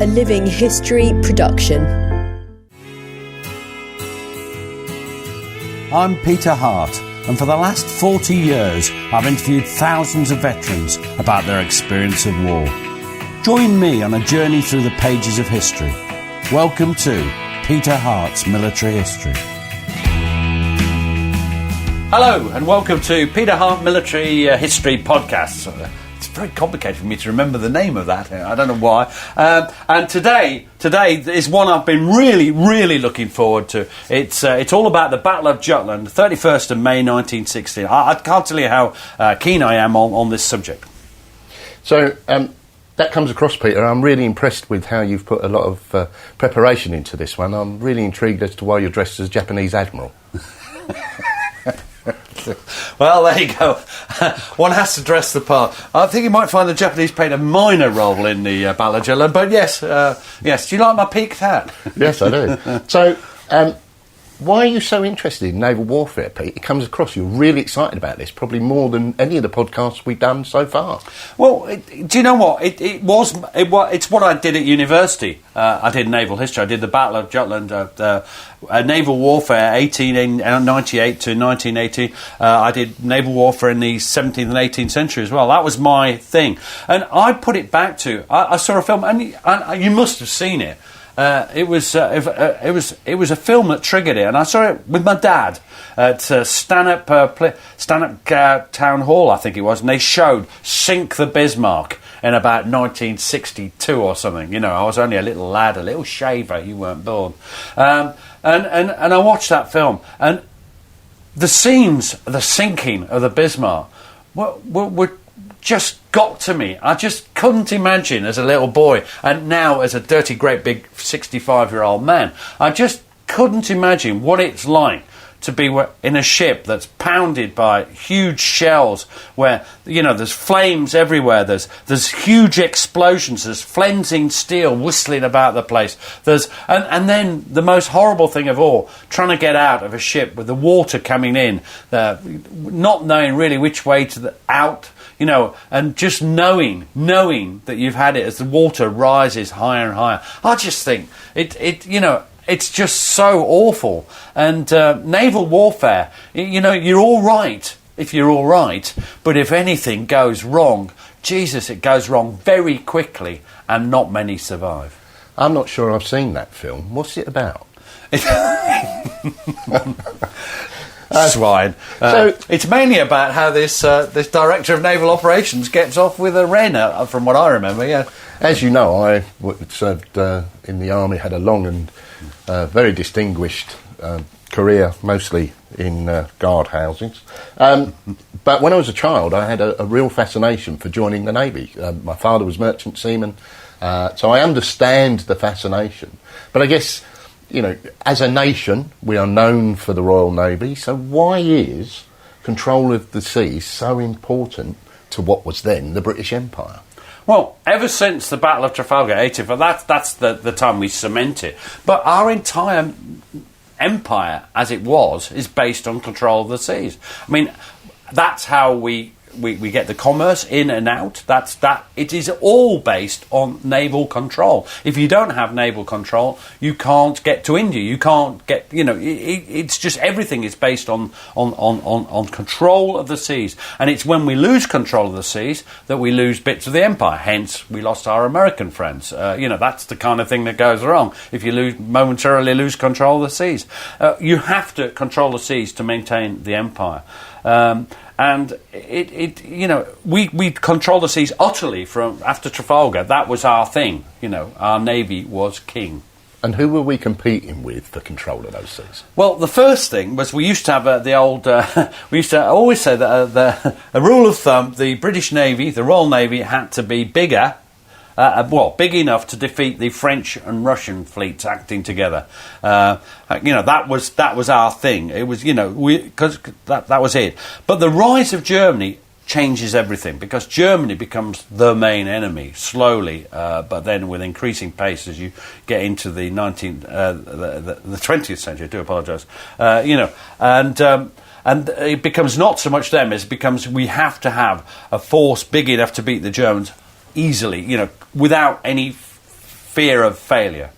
a Living History production. I'm Peter Hart, and for the last 40 years I've interviewed thousands of veterans about their experience of war. Join me on a journey through the pages of history. Welcome to Peter Hart's Military History. Hello, and welcome to Peter Hart Military History Podcast. It's very complicated for me to remember the name of that. I don't know why. And today is one I've been really looking forward to. It's all about the Battle of Jutland, 31st of May 1916. I can't tell you how keen I am on this subject. So that comes across, Peter. I'm really impressed with how you've put a lot of preparation into this one. I'm really intrigued as to why you're dressed as Japanese admiral. Well, there you go. One has to dress the part. I think you might find the Japanese played a minor role in the Battle of Jutland, but yes. Do you like my peaked hat? Yes, I do. So, why are you so interested in naval warfare, Pete? It comes across you're really excited about this, probably more than any of the podcasts we've done so far. Well, do you know what? It's what I did at university. I did naval history. I did the Battle of Jutland, naval warfare, 1898 to 1918. I did naval warfare in the 17th and 18th century as well. That was my thing, and I put it back to. I saw a film, and you must have seen it. It was a film that triggered it, and I saw it with my dad at Stanhope Town Hall, I think it was, and they showed Sink the Bismarck in about 1962 or something. You know, I was only a little lad, a little shaver. You weren't born, and I watched that film, and the scenes, the sinking of the Bismarck, were just got to me. I just couldn't imagine as a little boy, and now as a dirty, great big 65-year-old man, I just couldn't imagine what it's like to be in a ship that's pounded by huge shells, where, you know, there's flames everywhere, there's huge explosions, there's flensing steel whistling about the place, and then the most horrible thing of all, trying to get out of a ship with the water coming in, not knowing really which way out, you know, and just knowing that you've had it as the water rises higher and higher. I just think it's just so awful. And naval warfare, you know, you're all right if you're all right, but if anything goes wrong, Jesus, it goes wrong very quickly, and not many survive. I'm not sure I've seen that film. What's it about? Swine. So it's mainly about how this director of naval operations gets off with a wren, from what I remember. Yeah. As you know, I served in the army, had a long and very distinguished career, mostly in guard housings. But when I was a child, I had a real fascination for joining the Navy. My father was merchant seaman, so I understand the fascination. But I guess, you know, as a nation, we are known for the Royal Navy, so why is control of the seas so important to what was then the British Empire? Well, ever since the Battle of Trafalgar, 18, that's the time we cement it. But our entire empire, as it was, is based on control of the seas. I mean, that's how we get the commerce in and out. It is all based on naval control. If you don't have naval control, you can't get to India. You can't get, you know, it's just everything is based on control of the seas. And it's when we lose control of the seas that we lose bits of the empire. Hence, we lost our American friends. You know, that's the kind of thing that goes wrong if you momentarily lose control of the seas. You have to control the seas to maintain the empire. And you know, we control the seas utterly from after Trafalgar. That was our thing. You know, our navy was king. And who were we competing with for control of those seas? Well, the first thing was we used to have the old. We used to always say that a rule of thumb: the British Navy, the Royal Navy, had to be bigger. Big enough to defeat the French and Russian fleets acting together. You know, that was our thing. It was, you know, because that was it. But the rise of Germany changes everything, because Germany becomes the main enemy slowly, but then with increasing pace as you get into the 20th century. I do apologise. You know, and it becomes not so much them as it becomes we have to have a force big enough to beat the Germans easily, you know, without any fear of failure.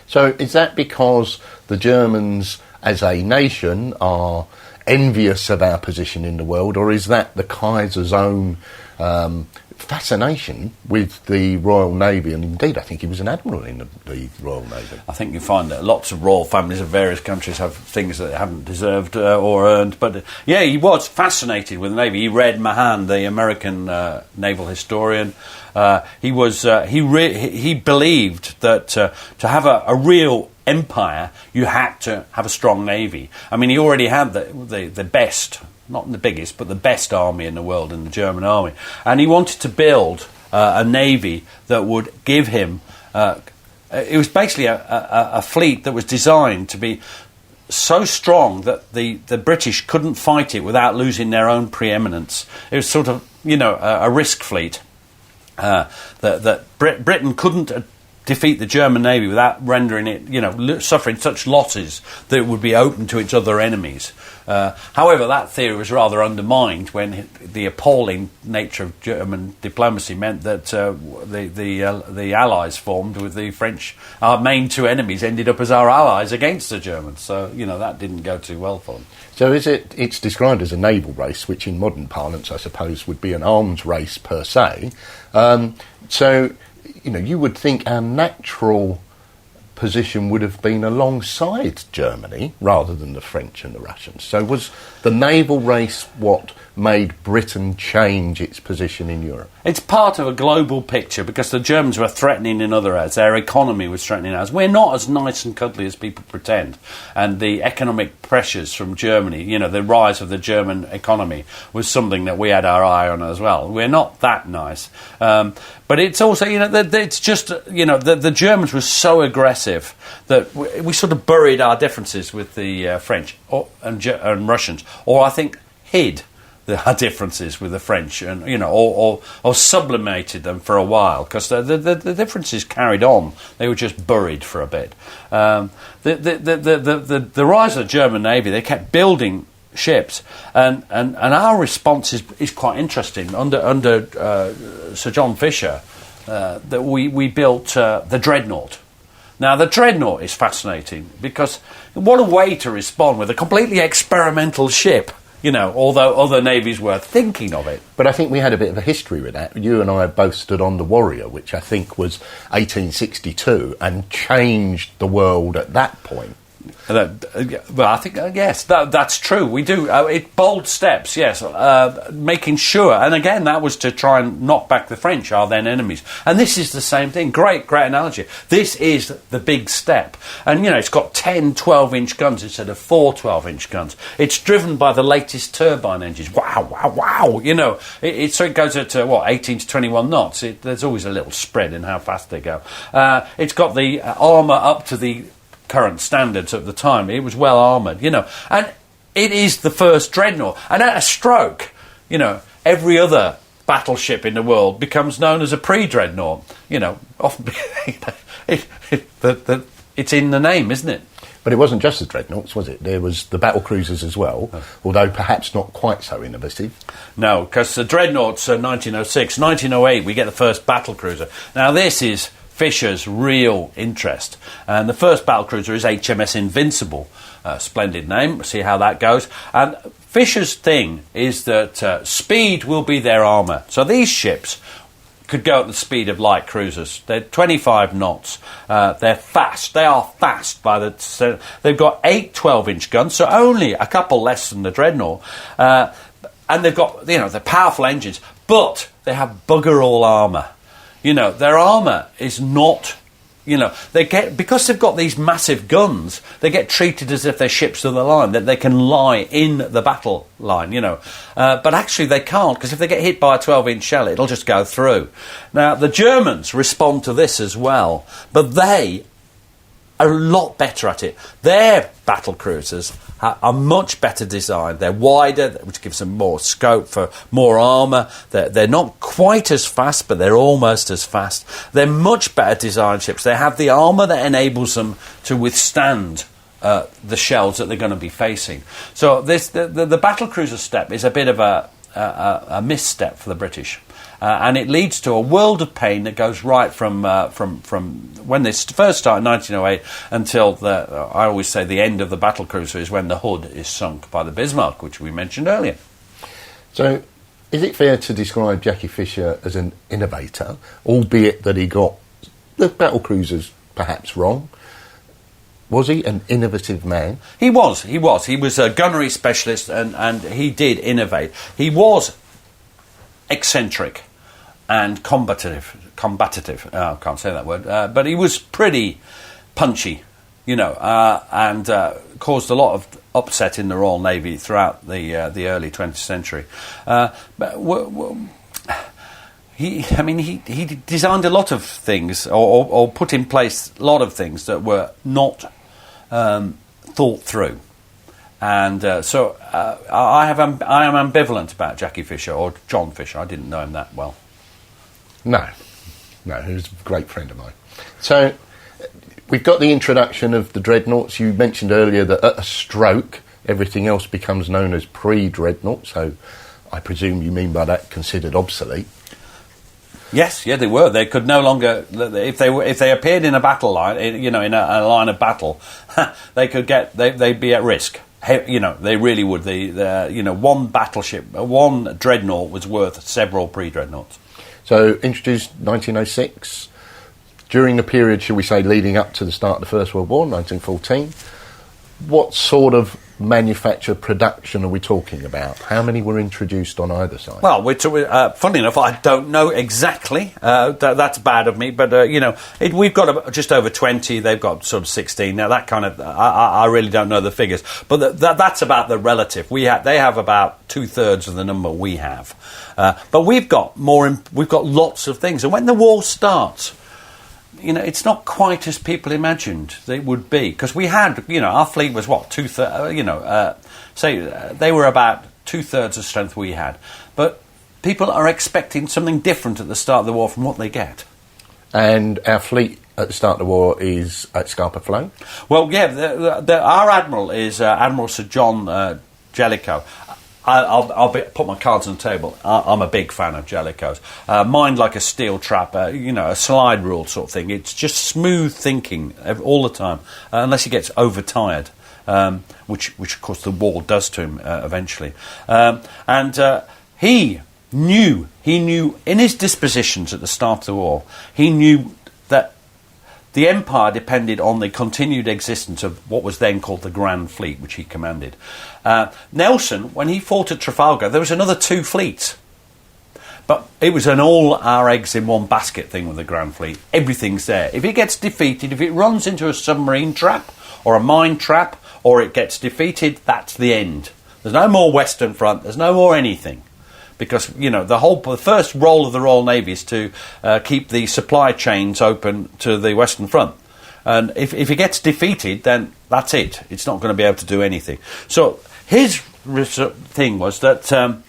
So is that because the Germans as a nation are envious of our position in the world, or is that the Kaiser's own fascination with the Royal Navy? And indeed, I think he was an admiral in the Royal Navy. I think you find that lots of royal families of various countries have things that they haven't deserved or earned. But yeah, he was fascinated with the Navy. He read Mahan, the American naval historian. He believed that to have a real empire, you had to have a strong navy. I mean, he already had the best, not the biggest, but the best army in the world, in the German army. And he wanted to build a navy that would give him... it was basically a fleet that was designed to be so strong that the British couldn't fight it without losing their own preeminence. It was sort of, a risk fleet. That Britain couldn't defeat the German Navy without rendering it, suffering such losses that it would be open to its other enemies. However, that theory was rather undermined when the appalling nature of German diplomacy meant that the Allies formed with the French. Our main two enemies ended up as our allies against the Germans. So, that didn't go too well for them. So it's described as a naval race, which in modern parlance, I suppose, would be an arms race per se. You would think our natural position would have been alongside Germany rather than the French and the Russians. So was the naval race what made Britain change its position in Europe? It's part of a global picture because the Germans were threatening in other areas. Their economy was threatening us. We're not as nice and cuddly as people pretend. And the economic pressures from Germany, the rise of the German economy was something that we had our eye on as well. We're not that nice. But it's also, it's just, the Germans were so aggressive that we sort of buried our differences with the French and Russians, or I think hid our differences with the French, and or sublimated them for a while, because the differences carried on. They were just buried for a bit. The rise of the German Navy, they kept building ships, and our response is quite interesting. Under Sir John Fisher, that we built the Dreadnought. Now, the Dreadnought is fascinating because what a way to respond with a completely experimental ship. Although other navies were thinking of it. But I think we had a bit of a history with that. You and I both stood on the Warrior, which I think was 1862, and changed the world at that point. Well, I think, yes, that's true. We do. Bold steps, yes. Making sure, and again, that was to try and knock back the French, our then enemies. And this is the same thing. Great analogy. This is the big step. And, it's got 10 12-inch guns instead of 4 12-inch guns. It's driven by the latest turbine engines. Wow. So it goes at, 18 to 21 knots. There's always a little spread in how fast they go. It's got the armour up to the current standards at the time. It was well armoured, and it is the first Dreadnought. And at a stroke, every other battleship in the world becomes known as a pre-Dreadnought. Often it's in the name, isn't it? But it wasn't just the Dreadnoughts, was it? There was the battle cruisers as well, although perhaps not quite so innovative. No, because the Dreadnoughts are 1906. 1908, we get the first battle cruiser. Now, this is Fisher's real interest. And the first battlecruiser is HMS Invincible. Splendid name. See how that goes. And Fisher's thing is that speed will be their armour. So these ships could go at the speed of light cruisers. They're 25 knots. They're fast. They are fast. They've got 8 12-inch guns, so only a couple less than the Dreadnought. And they've got, they're powerful engines, but they have bugger all armour. Their armour is not, because they've got these massive guns, they get treated as if they're ships of the line, that they can lie in the battle line, But actually they can't, because if they get hit by a 12-inch shell, it'll just go through. Now, the Germans respond to this as well, but they are a lot better at it. Their battle cruisers are much better designed. They're wider, which gives them more scope for more armour. They're not quite as fast, but they're almost as fast. They're much better designed ships. They have the armour that enables them to withstand the shells that they're going to be facing. So the battle cruiser step is a bit of a misstep for the British. and it leads to a world of pain that goes right from when they first start in 1908 until I always say the end of the battle cruiser is when the Hood is sunk by the Bismarck, which we mentioned earlier. So, is it fair to describe Jackie Fisher as an innovator, albeit that he got the battle cruisers perhaps wrong? Was he an innovative man? He was. He was a gunnery specialist, and he did innovate. He was eccentric and combative. I can't say that word. But he was pretty punchy, and caused a lot of upset in the Royal Navy throughout the early 20th century. He designed a lot of things, or put in place a lot of things that were not thought through, and so I am ambivalent about Jackie Fisher, or John Fisher. I didn't know him that well. No, he was a great friend of mine. So we've got the introduction of the Dreadnoughts. You mentioned earlier that at a stroke, everything else becomes known as pre-Dreadnought. So I presume you mean by that considered obsolete. Yes, they were. They could no longer, if they appeared in a battle line, in a line of battle, they'd be at risk. They really would. One battleship, one Dreadnought was worth several pre-Dreadnoughts. So introduced 1906, during the period, shall we say, leading up to the start of the First World War, 1914. What sort of manufacture production are we talking about? How many were introduced on either side? Well, funnily enough, I don't know exactly. That's bad of me, but we've got just over 20. They've got sort of 16. Now that kind of, I really don't know the figures, but that's about the relative. They have about 2/3 of the number we have, but we've got more. We've got lots of things, and when the war starts, it's not quite as people imagined it would be, because we had, our fleet was what, they were about 2/3 of strength we had, but people are expecting something different at the start of the war from what they get. And our fleet at the start of the war is at Scapa Flow? Well, yeah, our admiral is Admiral Sir John Jellicoe. I'll put my cards on the table. I'm a big fan of Jellicoe's. Mind like a steel trap, a slide rule sort of thing. It's just smooth thinking all the time, unless he gets overtired, which of course the war does to him eventually. He knew in his dispositions at the start of the war, he knew that the Empire depended on the continued existence of what was then called the Grand Fleet, which he commanded. Nelson, when he fought at Trafalgar, there was another 2 fleets. But it was an all our eggs in one basket thing with the Grand Fleet. Everything's there. If it gets defeated, if it runs into a submarine trap or a mine trap, or it gets defeated, that's the end. There's no more Western Front. There's no more anything. Because, the first role of the Royal Navy is to keep the supply chains open to the Western Front. And if it gets defeated, then that's it. It's not going to be able to do anything. So his thing was that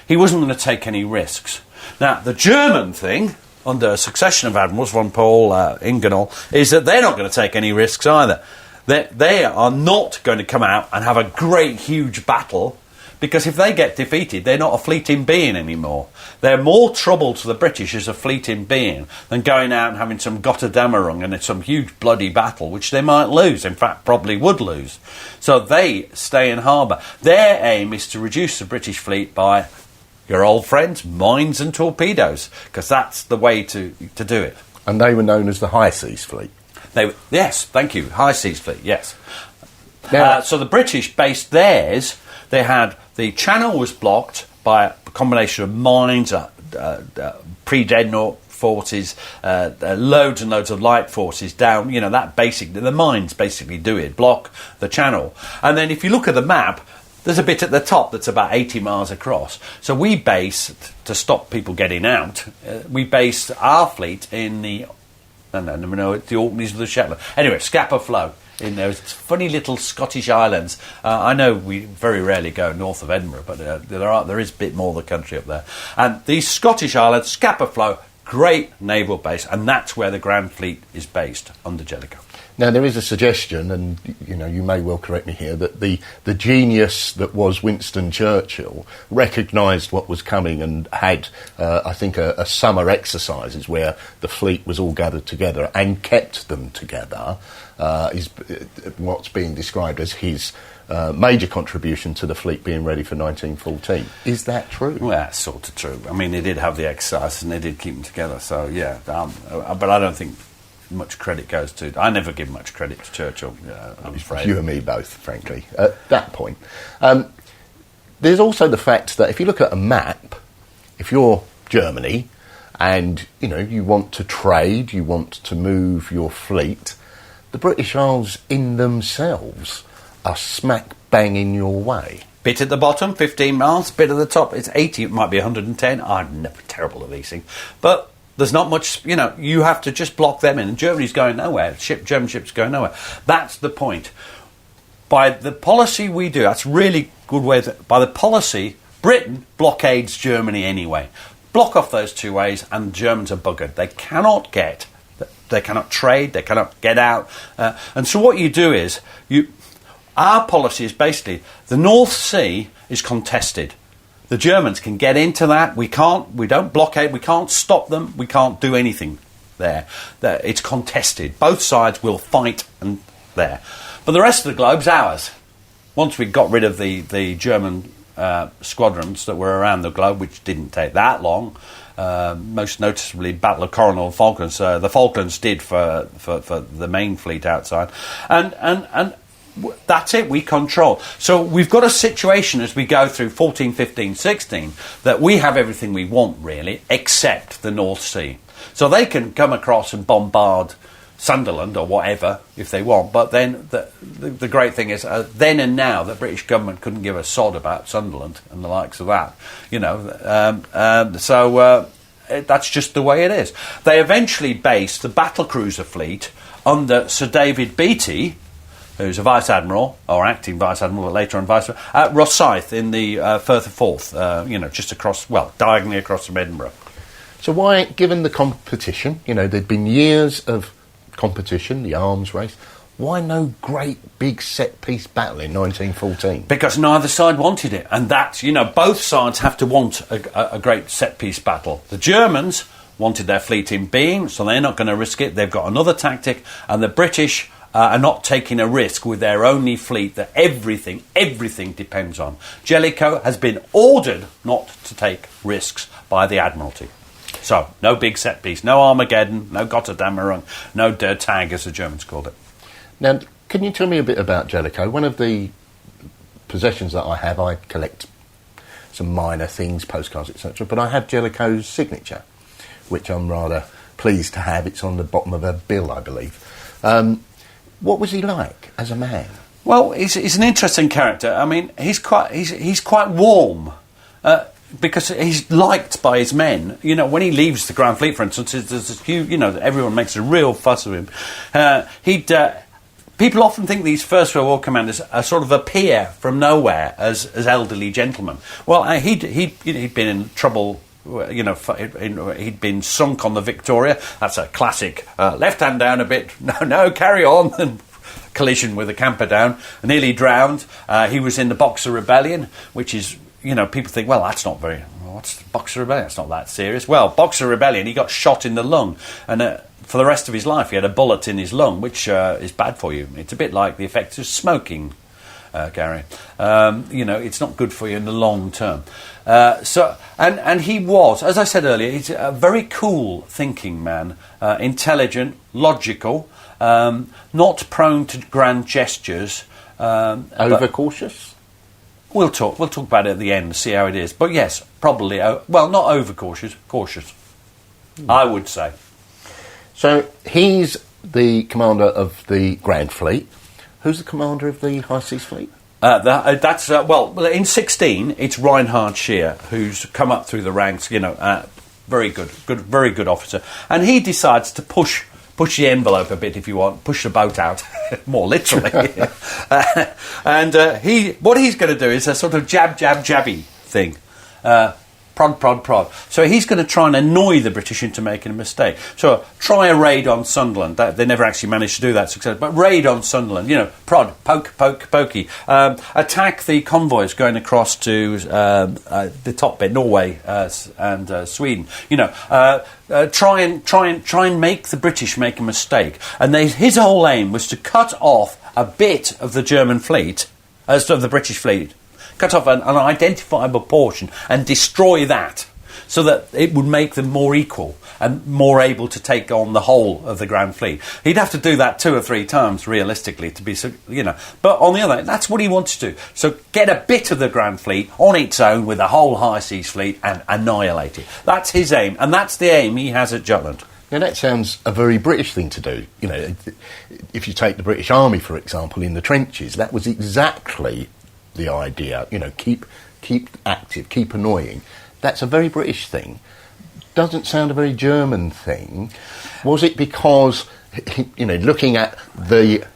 he wasn't going to take any risks. Now, the German thing, under a succession of admirals, von Paul, Ingenol, is that they're not going to take any risks either. They are not going to come out and have a great, huge battle, because if they get defeated, they're not a fleet in being anymore. They're more trouble to the British as a fleet in being than going out and having some Gotterdammerung and some huge bloody battle, which they might lose, in fact probably would lose. So they stay in harbour. Their aim is to reduce the British fleet by, your old friends, mines and torpedoes, because that's the way to do it. And they were known as the High Seas Fleet? Yes, thank you, High Seas Fleet, yes. Now, so the British based theirs, they had, the channel was blocked by a combination of mines, pre-Dreadnought forces, loads and loads of light forces down, the mines basically do it, block the channel. And then if you look at the map, there's a bit at the top that's about 80 miles across. So we based, to stop people getting out, we based our fleet in the Orkneys of the Shetland. Anyway, Scapa Flow. In those funny little Scottish islands. I know we very rarely go north of Edinburgh, but there is a bit more of the country up there. And these Scottish islands, Scapa Flow, great naval base, and that's where the Grand Fleet is based, under Jellicoe. Now, there is a suggestion, and you may well correct me here, that the genius that was Winston Churchill recognised what was coming and had, I think, a summer exercises where the fleet was all gathered together and kept them together, is what's being described as his major contribution to the fleet being ready for 1914. Is that true? Well, that's sort of true. I mean, they did have the exercise and they did keep them together, so yeah. But I don't think much credit goes to... I never give much credit to Churchill, I'm afraid. You and me both, frankly, at that point. There's also the fact that if you look at a map, if you're Germany and, you want to trade, you want to move your fleet, the British Isles in themselves are smack bang in your way. Bit at the bottom, 15 miles, bit at the top, it's 80, it might be 110. I'm never terrible at these things. But there's not much, you have to just block them in. And Germany's going nowhere. German ships going nowhere. That's the point. By the policy we do, that's really good way. By the policy, Britain blockades Germany anyway. Block off those two ways and the Germans are buggered. They cannot trade, they cannot get out. And so what you do is, our policy is basically, the North Sea is contested. The Germans can get into that. We don't blockade, we can't stop them, we can't do anything there. It's contested. Both sides will fight and there. But the rest of the globe's ours. Once we got rid of the German squadrons that were around the globe, which didn't take that long, most noticeably Battle of Coronel and Falklands, the Falklands did for the main fleet outside. And that's it, we control. So we've got a situation as we go through 14, 15, 16 that we have everything we want, really, except the North Sea. So they can come across and bombard Sunderland or whatever if they want, but then the great thing is then and now the British government couldn't give a sod about Sunderland and the likes of that, so that's just the way it is. They eventually based the battlecruiser fleet under Sir David Beatty, who's a Vice Admiral, or acting Vice Admiral, but later on Vice Admiral, at Rosyth in the Firth of Forth, just across, diagonally across from Edinburgh. So why, given the competition, there'd been years of competition, the arms race, why no great big set-piece battle in 1914? Because neither side wanted it, and that's, both sides have to want a great set-piece battle. The Germans wanted their fleet in being, so they're not going to risk it. They've got another tactic, and the British are not taking a risk with their only fleet that everything depends on. Jellicoe has been ordered not to take risks by the Admiralty. So, no big set piece, no Armageddon, no Gotterdammerung, no Der Tag, as the Germans called it. Now, can you tell me a bit about Jellicoe? One of the possessions that I collect some minor things, postcards, etc., but I have Jellicoe's signature, which I'm rather pleased to have. It's on the bottom of a bill, I believe. What was he like as a man? Well, he's an interesting character. I mean, he's quite warm because he's liked by his men. When he leaves the Grand Fleet, for instance, there's this huge, everyone makes a real fuss of him. People often think these First World War commanders are sort of appear from nowhere as elderly gentlemen. Well, he'd been in trouble. He'd been sunk on the Victoria. That's a classic left hand down a bit, no, carry on, and collision with a camper down, nearly drowned. He was in the Boxer Rebellion, which is, people think, well, that's not very... What's the Boxer Rebellion? It's not that serious. Well, Boxer Rebellion, he got shot in the lung, and for the rest of his life he had a bullet in his lung, which is bad for you. It's a bit like the effects of smoking, Gary. It's not good for you in the long term. And he was, as I said earlier, he's a very cool thinking man, intelligent, logical, not prone to grand gestures. Overcautious? We'll talk about it at the end, see how it is. But yes, probably, not overcautious, cautious, I would say. So he's the commander of the Grand Fleet. Who's the commander of the High Seas Fleet? In 16, it's Reinhard Scheer, who's come up through the ranks. Very good officer, and he decides to push the envelope a bit, if you want, push the boat out, more literally. What he's going to do is a sort of jabby thing. prod, prod, prod. So he's going to try and annoy the British into making a mistake. So try a raid on Sunderland. They never actually managed to do that successfully. But raid on Sunderland, prod, poke, poke, pokey. Attack the convoys going across to the top bit, Norway and Sweden. Try and make the British make a mistake. And his whole aim was to cut off a bit of the German fleet, of the British fleet, cut off an identifiable portion and destroy that, so that it would make them more equal and more able to take on the whole of the Grand Fleet. He'd have to do that 2 or 3 times, realistically, to be, But on the other hand, that's what he wants to do. So get a bit of the Grand Fleet on its own with the whole High Seas Fleet and annihilate it. That's his aim, and that's the aim he has at Jutland. Now, that sounds a very British thing to do. If you take the British Army, for example, in the trenches, that was exactly the idea. Keep active, keep annoying. That's a very British thing. Doesn't sound a very German thing. Was it because, looking at the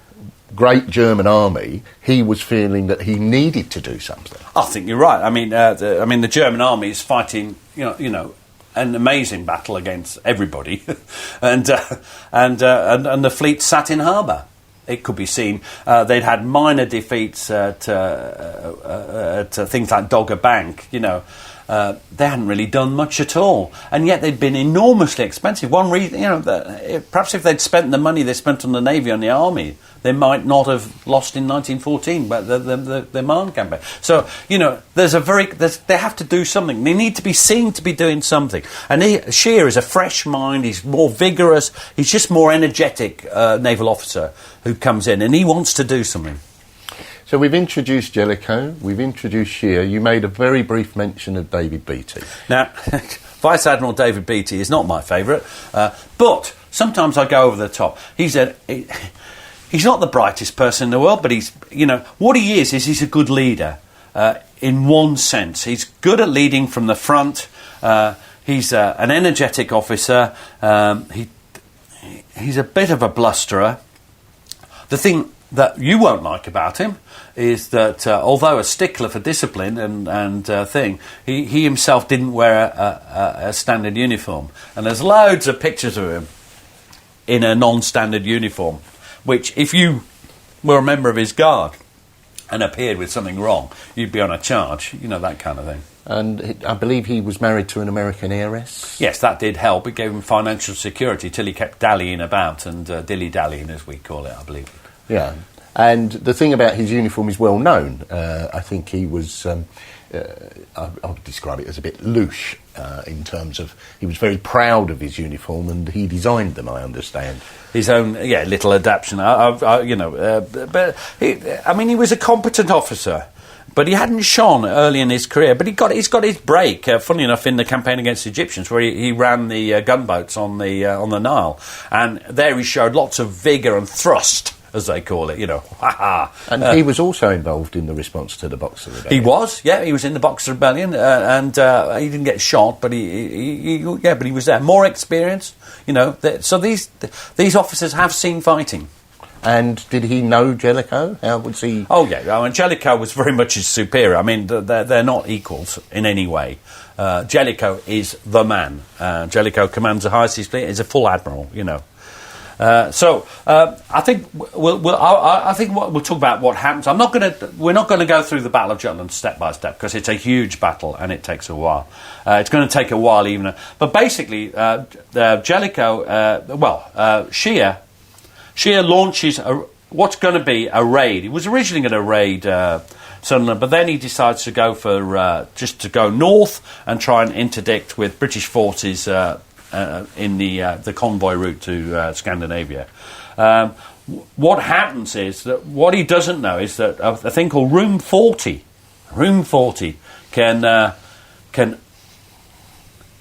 great German army, he was feeling that he needed to do something? I think you're right. The German army is fighting, an amazing battle against everybody, and the fleet sat in harbour. It could be seen they'd had minor defeats at things like Dogger Bank. They hadn't really done much at all, and yet they'd been enormously expensive. One reason, perhaps if they'd spent the money they spent on the Navy on the Army, they might not have lost in 1914, but the Marne campaign. So, they have to do something. They need to be seen to be doing something. And Scheer is a fresh mind. He's more vigorous. He's just more energetic naval officer who comes in, and he wants to do something. So we've introduced Jellicoe, we've introduced Scheer. You made a very brief mention of David Beatty. Now, Vice Admiral David Beatty is not my favourite, but sometimes I go over the top. He's not the brightest person in the world, but what he is he's a good leader in one sense. He's good at leading from the front. He's an energetic officer. He's a bit of a blusterer. The thing that you won't like about him is that although a stickler for discipline and he himself didn't wear a standard uniform, and there's loads of pictures of him in a non-standard uniform, which if you were a member of his guard and appeared with something wrong, you'd be on a charge, that kind of thing. And I believe he was married to an American heiress? Yes, that did help. It gave him financial security till he kept dallying about and dilly-dallying, as we call it, I believe. Yeah, and the thing about his uniform is well known. I think he was, I would describe it as a bit louche in terms of, he was very proud of his uniform and he designed them, I understand. His own, little adaptation. But he was a competent officer. But he hadn't shone early in his career. But he's got his break, funny enough, in the campaign against the Egyptians, where he ran the gunboats on the Nile, and there he showed lots of vigour and thrust, as they call it, And he was also involved in the response to the Boxer Rebellion. He was, he was in the Boxer Rebellion, and he didn't get shot, but he was there. More experience, So these officers have seen fighting. And did he know Jellicoe? How was he? Oh, yeah. Jellicoe was very much his superior. They're not equals in any way. Jellicoe is the man. Jellicoe commands the High Seas Fleet. He's a full admiral, I think we'll talk about what happens. We're not going to go through the Battle of Jutland step by step because it's a huge battle and it takes a while. It's going to take a while even. But basically, Jellicoe, Scheer launches what's going to be a raid. He was originally going to raid Sunderland, but then he decides to go for just to go north and try and interdict with British forces in the convoy route to Scandinavia. What happens is that what he doesn't know is that a thing called Room 40 can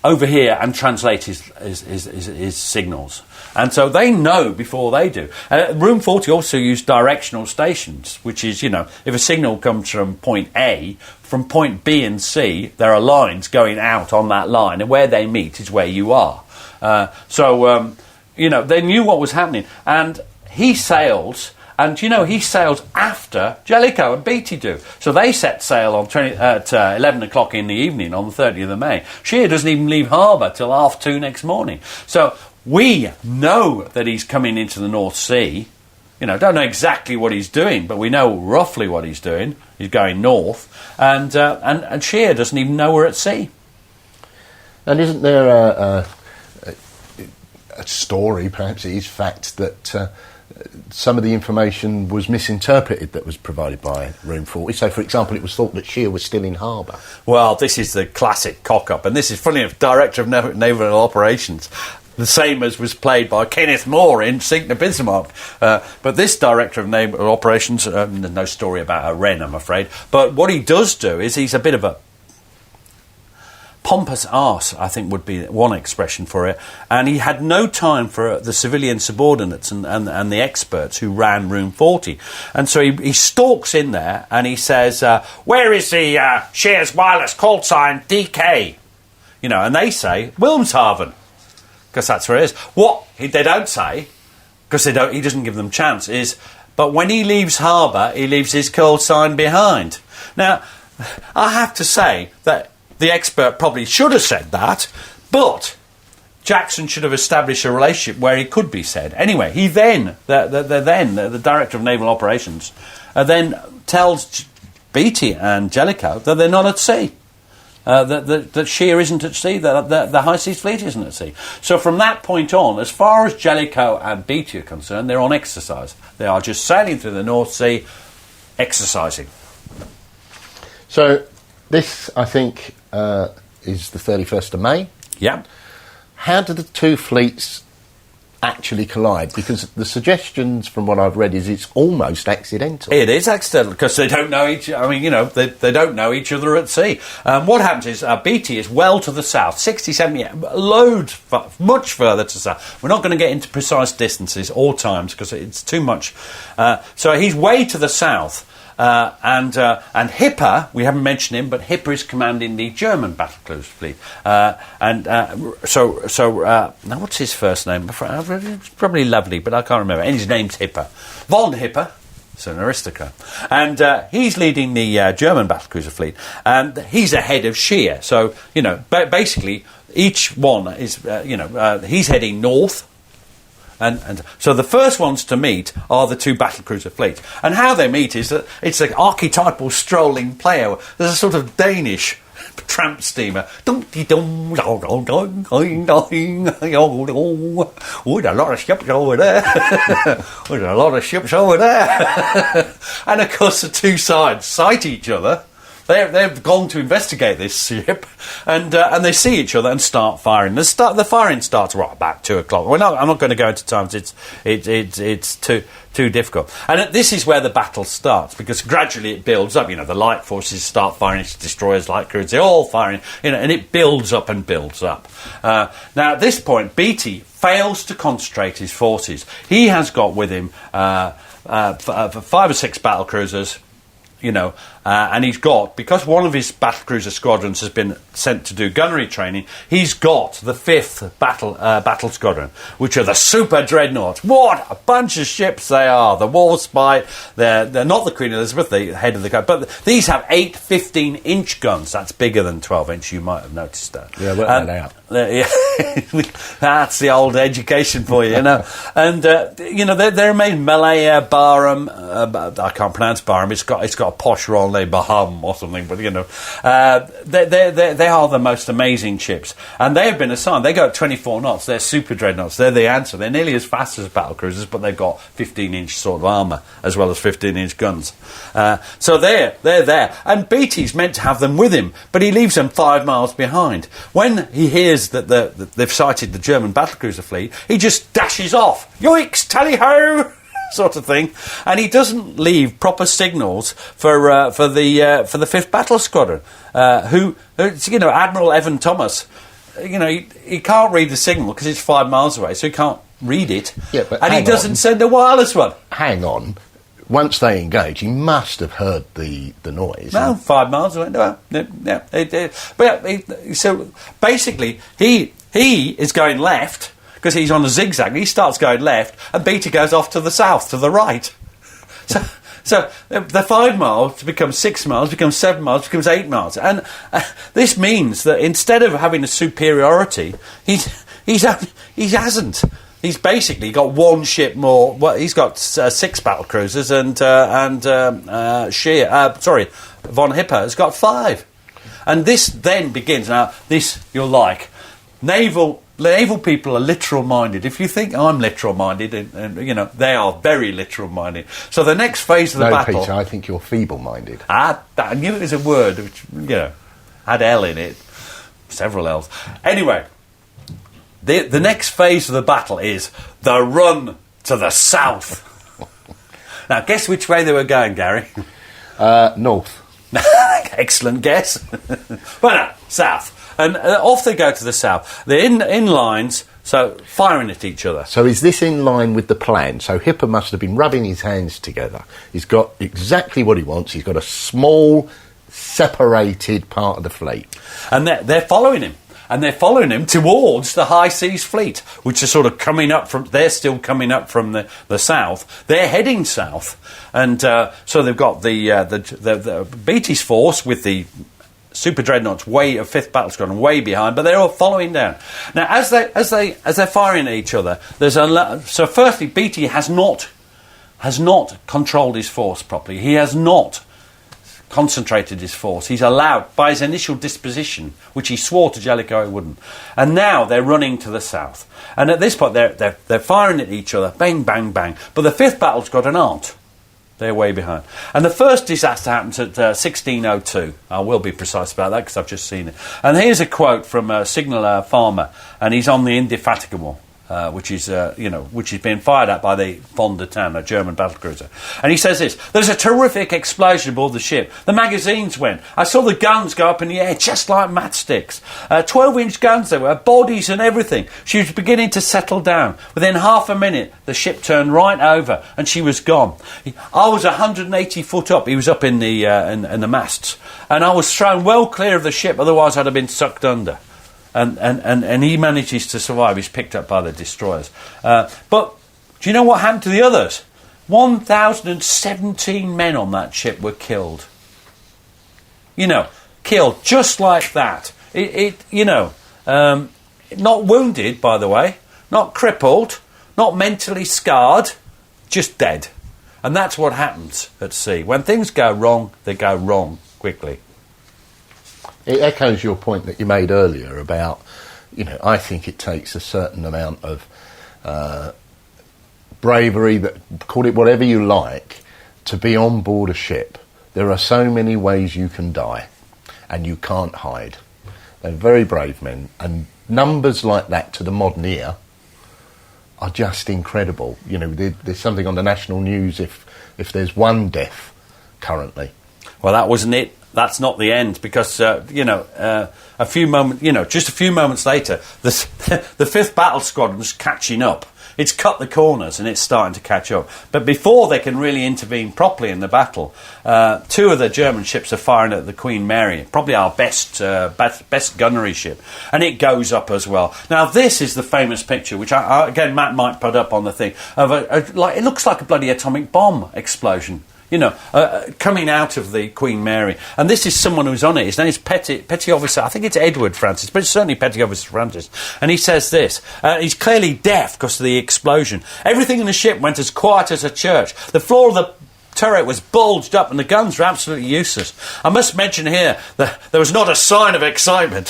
overhear and translate his signals. And so they know before they do. Room 40 also use directional stations, which is, if a signal comes from point A, from point B and C, there are lines going out on that line, and where they meet is where you are. They knew what was happening. And he sails, And, he sails after Jellicoe and Beatty do. So they set sail at 11 o'clock in the evening on the 30th of May. Shear doesn't even leave harbour till 2:30 next morning. So we know that he's coming into the North Sea. Don't know exactly what he's doing, but we know roughly what he's doing. He's going north. And Shear doesn't even know we're at sea. And isn't there a story, perhaps it is fact, that some of the information was misinterpreted that was provided by Room 40? So, for example, it was thought that Shear was still in harbour. Well, this is the classic cock-up, and this is, funny enough, Director of Naval Operations, the same as was played by Kenneth Moore in Sink the Bismarck. But this Director of Naval Operations, there's no story about a wren, I'm afraid, but what he does do is he's a bit of a pompous arse, I think would be one expression for it, and he had no time for the civilian subordinates and the experts who ran Room 40. And so he stalks in there and he says, where is the Shear's wireless call sign DK? And they say, Wilmshaven, because that's where it is. What they don't say, because he doesn't give them chance, is, but when he leaves harbour, he leaves his call sign behind. Now, I have to say that the expert probably should have said that, but Jackson should have established a relationship where he could be said. Anyway, he then, the Director of Naval Operations, then tells Beatty and Jellicoe that they're not at sea. That Shear isn't at sea, that the High Seas Fleet isn't at sea. So from that point on, as far as Jellicoe and Beatty are concerned, they're on exercise. They are just sailing through the North Sea, exercising. So this, I think, is the 31st of May. Yeah. How do the two fleets actually collide? Because the suggestions from what I've read is it's almost accidental. It is accidental because they don't know each. They don't know each other at sea. What happens is Beatty is well to the south, 60, 70, much further to the south. We're not going to get into precise distances or times because it's too much. So he's way to the south. And Hipper, we haven't mentioned him, but Hipper is commanding the German battlecruiser fleet. Now what's his first name? It's probably Lovely, but I can't remember. And his name's Hipper. Von Hipper. It's an aristocrat. And he's leading the German battlecruiser fleet. And he's ahead of Shear. So, basically, each one is, he's heading north. And so the first ones to meet are the two battlecruiser fleets. And how they meet is that it's an archetypal strolling player. There's a sort of Danish tramp steamer. With a lot of ships over there. With a lot of ships over there. And of course the two sides sight each other. They've gone to investigate this ship, and they see each other and start firing. The firing starts right about 2 o'clock. I'm not going to go into times. It's too difficult. And this is where the battle starts because gradually it builds up. The light forces start firing. It's destroyers, light cruisers, they're all firing. And it builds up and builds up. Now at this point, Beatty fails to concentrate his forces. He has got with him 5 or 6 battle cruisers. And he's got, because one of his battlecruiser squadrons has been sent to do gunnery training, he's got the 5th battle squadron, which are the super Dreadnoughts. What a bunch of ships they are! The Warspite, they're not the Queen Elizabeth, the head of the gun, but these have 8 15-inch guns. That's bigger than 12-inch. You might have noticed that. Yeah, work that out. That's the old education for you, And they're made Malaya, Barham. I can't pronounce Barham. It's got a posh roll name, Baham or something. But they are the most amazing ships, and they have been assigned. They go at 24 knots. They're super Dreadnoughts. They're the answer. They're nearly as fast as battle cruisers, but they've got 15-inch sort of armour as well as 15-inch guns. So they're there, and Beatty's meant to have them with him, but he leaves them 5 miles behind. When he hears that they've sighted the German battlecruiser fleet, he just dashes off. Yoicks, tally-ho! Sort of thing, and he doesn't leave proper signals for the 5th Battle Squadron. Admiral Evan Thomas, he can't read the signal because it's 5 miles away, so he can't read it. Yeah, but and he doesn't send a wireless one. Hang on. Once they engage, he must have heard the noise. No, 5 miles away. No, yeah. So basically, he is going left. Because he's on a zigzag, he starts going left, and Beatty goes off to the south, to the right. So the 5 miles becomes 6 miles, becomes 7 miles, becomes 8 miles, and this means that instead of having a superiority, he hasn't. He's basically got one ship more. Well, he's got 6 battle cruisers, and von Hipper has got 5. And this then begins. Now, this you'll like. Naval people are literal-minded. If you think I'm literal-minded, and they are very literal-minded. So the next phase of the battle... No, Peter, I think you're feeble-minded. I knew it was a word which, had L in it. Several L's. Anyway, the next phase of the battle is the run to the south. Now, guess which way they were going, Gary? North. Excellent guess. Well, no, south. And off they go to the south. They're in lines, so firing at each other. So is this in line with the plan? So Hipper must have been rubbing his hands together. He's got exactly what he wants. He's got a small, separated part of the fleet. And they're following him. And they're following him towards the High Seas Fleet, which is sort of coming up from... They're still coming up from the south. They're heading south. And so they've got the Beatty's force with the Super Dreadnoughts way of 5th Battle Squadron way behind, but they're all following down. Now, as they're firing at each other, so firstly, Beatty has not controlled his force properly. He has not concentrated his force. He's allowed, by his initial disposition, which he swore to Jellicoe he wouldn't. And now they're running to the south. And at this point, they're firing at each other, bang, bang, bang. But the 5th Battle Squadron aren't. They're way behind. And the first disaster happens at 1602. I will be precise about that because I've just seen it. And here's a quote from Signaller Farmer, and he's on the Indefatigable, which is being fired at by the Von der Tann, a German battlecruiser. And he says this: "There's a terrific explosion aboard the ship. The magazines went. I saw the guns go up in the air just like matchsticks. 12-inch guns they were, bodies and everything. She was beginning to settle down. Within half a minute, the ship turned right over and she was gone. I was 180 foot up. He was up in the masts, and I was thrown well clear of the ship. Otherwise, I'd have been sucked under." And he manages to survive. He's picked up by the destroyers. But do you know what happened to the others? 1,017 men on that ship were killed. Killed just like that. Not wounded, by the way, not crippled, not mentally scarred, just dead. And that's what happens at sea. When things go wrong, they go wrong quickly. It echoes your point that you made earlier about, I think it takes a certain amount of bravery, call it whatever you like, to be on board a ship. There are so many ways you can die, and you can't hide. They're very brave men, and numbers like that to the modern ear are just incredible. There's something on the national news if there's one death currently. Well, that wasn't it. That's not the end, because just a few moments later, the 5th Battle Squadron's catching up. It's cut the corners and it's starting to catch up. But before they can really intervene properly in the battle, 2 of the German ships are firing at the Queen Mary, probably our best gunnery ship, and it goes up as well. Now, this is the famous picture, which again Matt might put up on the thing, of it looks like a bloody atomic bomb explosion. Coming out of the Queen Mary. And this is someone who's on it. His name is Petty Officer, I think it's Edward Francis, but it's certainly Petty Officer Francis. And he says this: he's clearly deaf because of the explosion. "Everything in the ship went as quiet as a church. The floor of the turret was bulged up and the guns were absolutely useless. I must mention here that there was not a sign of excitement."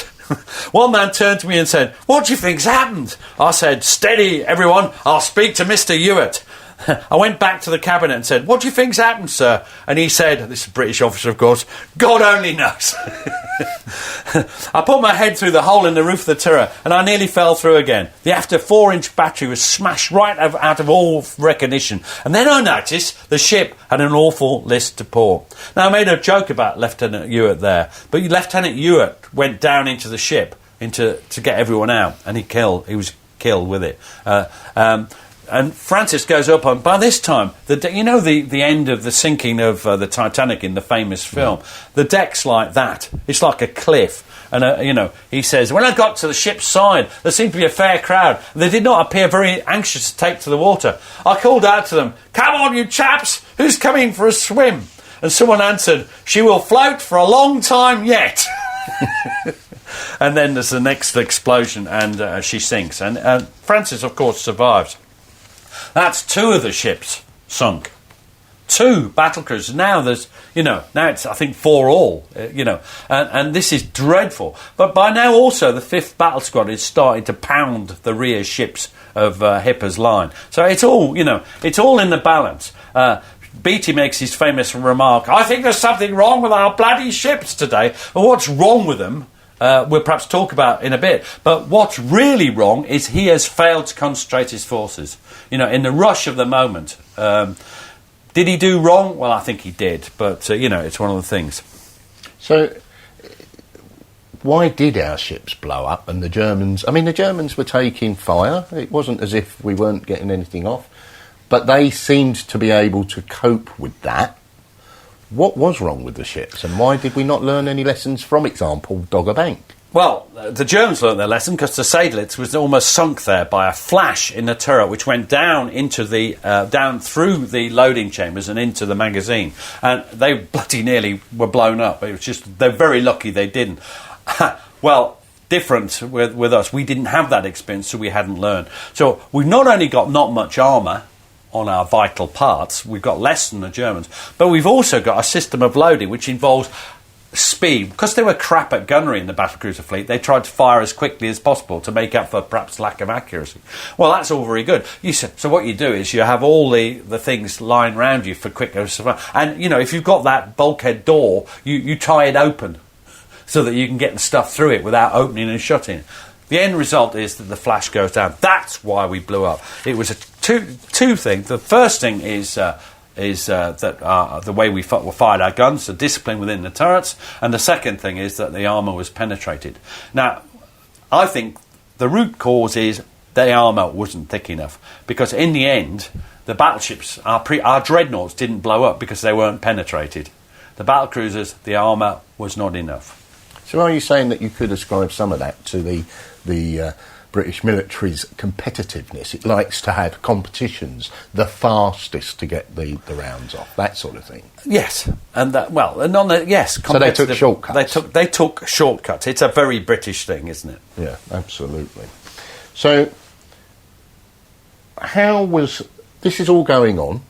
One man turned to me and said, "What do you think's happened?" I said, "Steady, everyone, I'll speak to Mr. Hewitt." I went back to the cabinet and said, "What do you think's happened, sir?" And he said, this is a British officer, of course, "God only knows." I put my head through the hole in the roof of the turret and I nearly fell through again. The after 4-inch battery was smashed right out of all recognition. And then I noticed the ship had an awful list to port. Now, I made a joke about Lieutenant Hewitt there, but Lieutenant Hewitt went down into the ship to get everyone out, and he was killed with it. and Francis goes up on. By this time, the end of the sinking of the Titanic in the famous film. The deck's like that. It's like a cliff. And he says, when I got to the ship's side, there seemed to be a fair crowd. They did not appear very anxious to take to the water. I called out to them, "Come on, you chaps! Who's coming for a swim?" And someone answered, "She will float for a long time yet." And then there's the next explosion, and she sinks. And Francis, of course, survives. That's 2 of the ships sunk. 2 battle cruisers. Now there's, now it's, I think, 4 all, and this is dreadful. But by now also the 5th Battle Squadron is starting to pound the rear ships of Hipper's line. So it's all, it's all in the balance. Beatty makes his famous remark, "I think there's something wrong with our bloody ships today." And what's wrong with them, we'll perhaps talk about in a bit. But what's really wrong is he has failed to concentrate his forces. In the rush of the moment. Did he do wrong? Well, I think he did. But, it's one of the things. So, why did our ships blow up and the Germans... I mean, the Germans were taking fire. It wasn't as if we weren't getting anything off. But they seemed to be able to cope with that. What was wrong with the ships, and why did we not learn any lessons from, example, Dogger Bank? Well, the Germans learnt their lesson because the Seydlitz was almost sunk there by a flash in the turret, which went down into the down through the loading chambers and into the magazine, and they bloody nearly were blown up. It was just they're very lucky they didn't. Well, different with us, we didn't have that experience, so we hadn't learned. So we've not only got not much armour on our vital parts, we've got less than the Germans, but we've also got a system of loading which involves speed. Because they were crap at gunnery in the battlecruiser fleet, they tried to fire as quickly as possible to make up for perhaps lack of accuracy. Well, that's all very good. So what you do is you have all the things lying around you for quicker survival. And, if you've got that bulkhead door, you tie it open so that you can get the stuff through it without opening and shutting. The end result is that the flash goes down. That's why we blew up. It was two things. The first thing is that the way we fired our guns, the discipline within the turrets, and the second thing is that the armour was penetrated. Now, I think the root cause is the armour wasn't thick enough, because in the end, the battleships, our dreadnoughts didn't blow up because they weren't penetrated. The battlecruisers, the armour was not enough. So are you saying that you could ascribe some of that to the British military's competitiveness? It likes to have competitions, the fastest to get the rounds off, that sort of thing. Yes, and yes. So they took shortcuts. They took shortcuts. It's a very British thing, isn't it? Yeah, absolutely. So, this is all going on?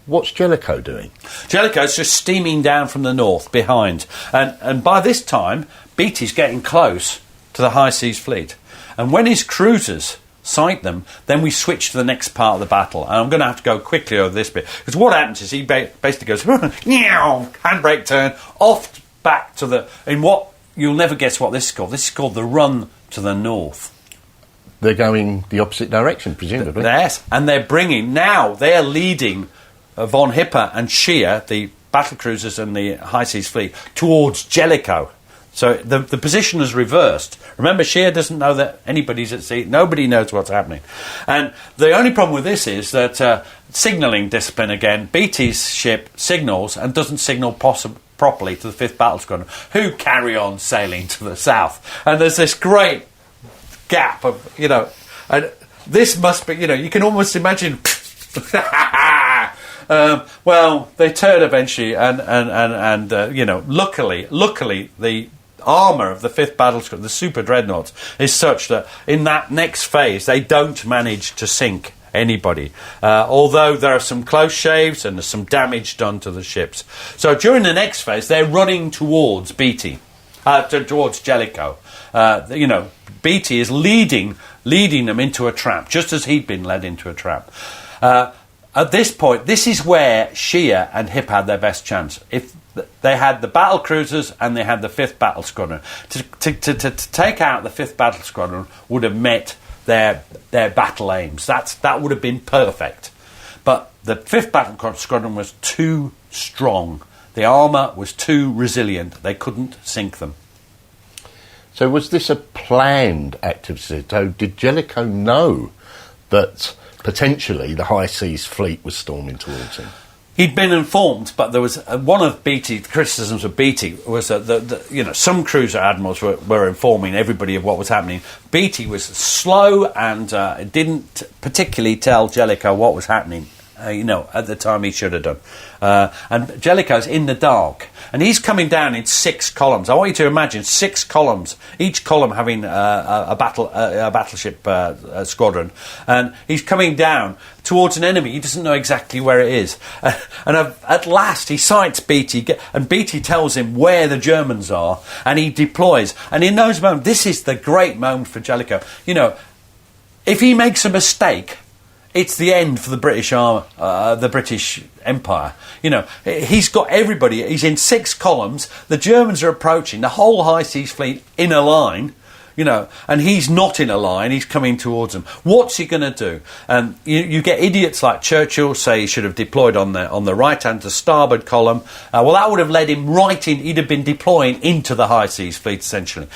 What's Jellicoe doing? Jellicoe's just steaming down from the north behind, and by this time, Beatty's getting close to the High Seas Fleet. And when his cruisers sight them, then we switch to the next part of the battle. And I'm going to have to go quickly over this bit, because what happens is he basically goes, handbrake turn, off back to you'll never guess what this is called. This is called the run to the north. They're going the opposite direction, presumably. Yes, and they're leading von Hipper and Scheer, the battlecruisers and the High Seas Fleet, towards Jellicoe. So the position is reversed. Remember, Scheer doesn't know that anybody's at sea. Nobody knows what's happening. And the only problem with this is that signalling discipline again. Beatty's ship signals and doesn't signal properly to the 5th Battle Squadron, who carry on sailing to the south. And there's this great gap of, and this must be, you can almost imagine... well, they turn eventually, and luckily, the armour of the 5th Battle Squadron, the Super Dreadnoughts, is such that in that next phase they don't manage to sink anybody, although there are some close shaves and there's some damage done to the ships. So during the next phase, they're running towards Beatty, towards Jellicoe. Beatty is leading them into a trap, just as he'd been led into a trap. At this point, this is where Scheer and Hip had their best chance. If they had the battle cruisers and they had the 5th Battle Squadron, to take out the 5th Battle Squadron would have met their battle aims. That would have been perfect. But the 5th Battle Squadron was too strong. The armour was too resilient. They couldn't sink them. So was this a planned act of... So did Jellicoe know that... potentially the High Seas Fleet was storming towards him. He'd been informed, but there was one of Beatty's criticisms of Beatty was that some cruiser admirals were informing everybody of what was happening. Beatty was slow and didn't particularly tell Jellicoe what was happening. At the time he should have done. And Jellicoe's in the dark, and he's coming down in 6 columns. I want you to imagine 6 columns, each column having a battleship squadron, and he's coming down towards an enemy. He doesn't know exactly where it is. And at last he sights Beatty, and Beatty tells him where the Germans are, and he deploys. And in those moments, this is the great moment for Jellicoe. If he makes a mistake, it's the end for the British army, the British Empire. He's got everybody. He's in 6 columns. The Germans are approaching the whole High Seas Fleet in a line. And he's not in a line. He's coming towards them. What's he going to do? And you get idiots like Churchill say he should have deployed on the right hand, the starboard column. Well, that would have led him right in. He'd have been deploying into the High Seas Fleet essentially.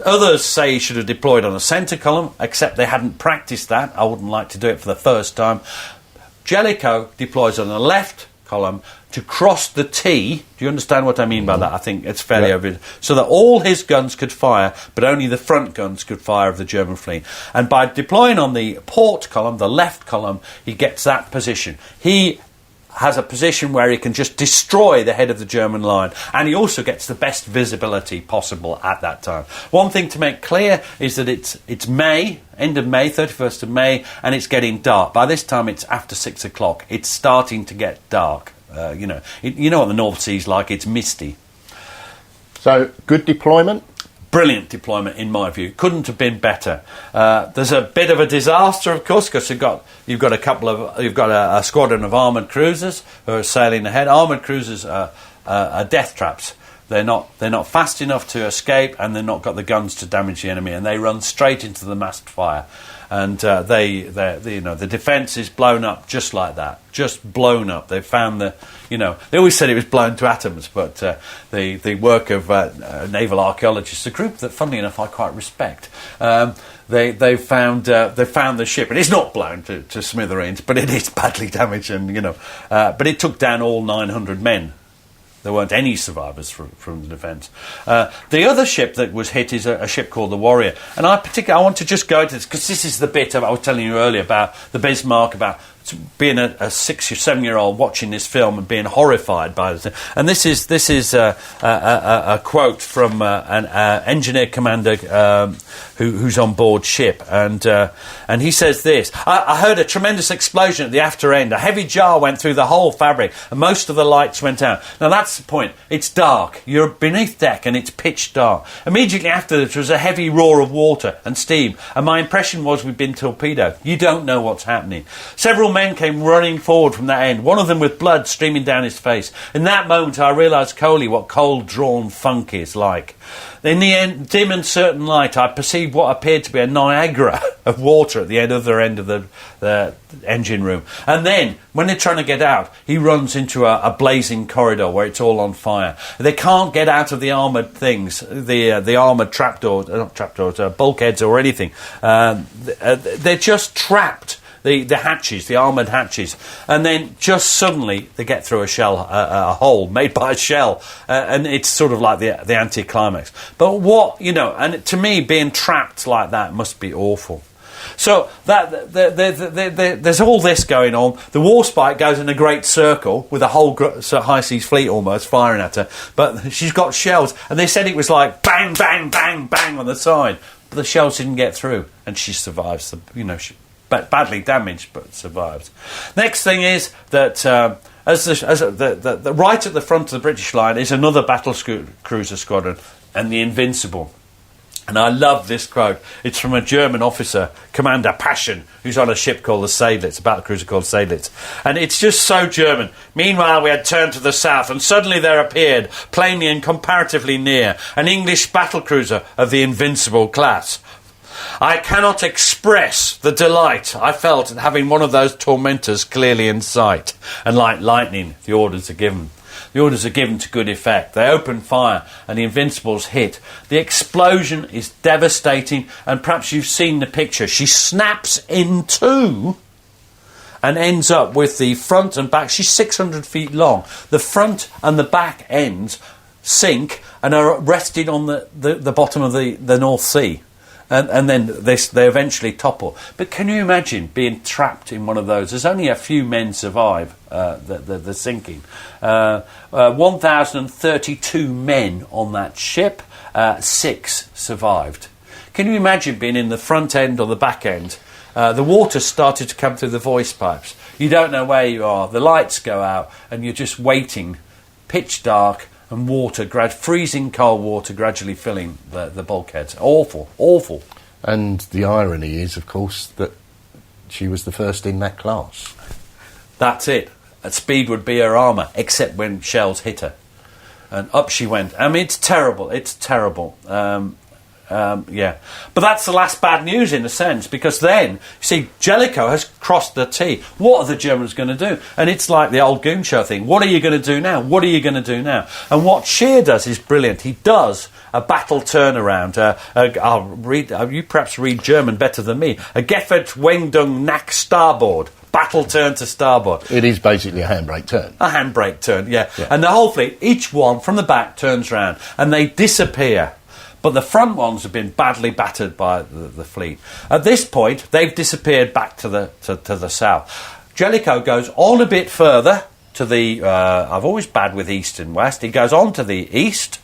Others say he should have deployed on the centre column, except they hadn't practised that. I wouldn't like to do it for the first time. Jellicoe deploys on the left column to cross the T. Do you understand what I mean by that? I think it's fairly obvious. So that all his guns could fire, but only the front guns could fire of the German fleet. And by deploying on the port column, the left column, he gets that position. He has a position where he can just destroy the head of the German line, and he also gets the best visibility possible at that time. One thing to make clear is that it's May, end of May, 31st of May, and it's getting dark. By this time it's after 6 o'clock. It's starting to get dark. You know what the North Sea's like, it's misty. So, good deployment? Brilliant deployment, in my view. Couldn't have been better. There's a bit of a disaster, of course, because you've got a squadron of armoured cruisers who are sailing ahead. Armoured cruisers are death traps. They're not fast enough to escape, and they've not got the guns to damage the enemy, and they run straight into the mast fire. And the defence is blown up just like that, just blown up. They found they always said it was blown to atoms, but the work of naval archaeologists, a group that, funnily enough, I quite respect. They found the ship, and it's not blown to smithereens, but it is badly damaged, and but it took down all 900 men. There weren't any survivors from the defence. The other ship that was hit is a ship called the Warrior. And I want to just go into this, because this is the bit I was telling you earlier about the Bismarck, about being a 6 or 7 year old watching this film and being horrified by it. And this is a quote from an engineer commander who's on board ship, and he says this: I heard a tremendous explosion at the after end. A heavy jar went through the whole fabric, and most of the lights went out. Now that's the point. It's dark. You're beneath deck, and it's pitch dark. Immediately after this was a heavy roar of water and steam, and my impression was we'd been torpedoed. You don't know what's happening. Several men came running forward from that end, one of them with blood streaming down his face. In that moment I realised coldly what cold drawn funk is like. In the dim and certain light I perceived what appeared to be a Niagara of water at the other end of the engine room. And then, when they're trying to get out, he runs into a blazing corridor where it's all on fire. They can't get out of the armoured things, the armoured trapdoors, not trapdoors, bulkheads or anything. They're just trapped. The hatches, the armoured hatches, and then just suddenly they get through a hole made by a shell, and it's sort of like the anticlimax. But and to me, being trapped like that must be awful. So there's all this going on. The Warspite goes in a great circle with a whole High Seas Fleet almost firing at her, but she's got shells, and they said it was like bang, bang, bang, bang on the side, but the shells didn't get through, and she survives. Badly damaged, but survives. Next thing is that the right at the front of the British line is another battle cruiser squadron, and the Invincible. And I love this quote. It's from a German officer, Commander Passion, who's on a ship called the Seydlitz, a battle cruiser called Seydlitz. And it's just so German. Meanwhile, we had turned to the south, and suddenly there appeared, plainly and comparatively near, an English battle cruiser of the Invincible class. I cannot express the delight I felt at having one of those tormentors clearly in sight. And like lightning, the orders are given. The orders are given to good effect. They open fire, and the Invincible's hit. The explosion is devastating, and perhaps you've seen the picture. She snaps in two, and ends up with the front and back. She's 600 feet long. The front and the back ends sink and are resting on the bottom of the North Sea. And then they eventually topple. But can you imagine being trapped in one of those? There's only a few men survive the sinking. 1,032 men on that ship. 6 survived. Can you imagine being in the front end or the back end? The water started to come through the voice pipes. You don't know where you are. The lights go out, and you're just waiting, pitch dark, and water, freezing cold water gradually filling the bulkheads. Awful, awful. And the irony is, of course, that she was the first in that class. That's it. Speed would be her armour, except when shells hit her. And up she went. I mean, it's terrible. It's terrible. Yeah. But that's the last bad news in a sense, because then, you see, Jellicoe has crossed the T. What are the Germans going to do? And it's like the old Goon Show thing. What are you going to do now? What are you going to do now? And what Scheer does is brilliant. He does a battle turnaround. I'll read. You perhaps read German better than me. A Gefert Wendung nach starboard. Battle turn to starboard. It is basically a handbrake turn. A handbrake turn, yeah. And the whole fleet, each one from the back turns round, and they disappear. But the front ones have been badly battered by the fleet. At this point, they've disappeared back to the south. Jellicoe goes on a bit further to the... I've always bad with east and west. He goes on to the east,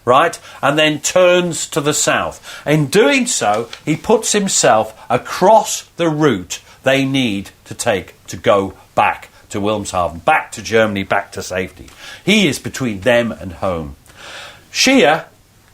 right, and then turns to the south. In doing so, he puts himself across the route they need to take to go back to Wilhelmshaven, back to Germany, back to safety. He is between them and home. Scheer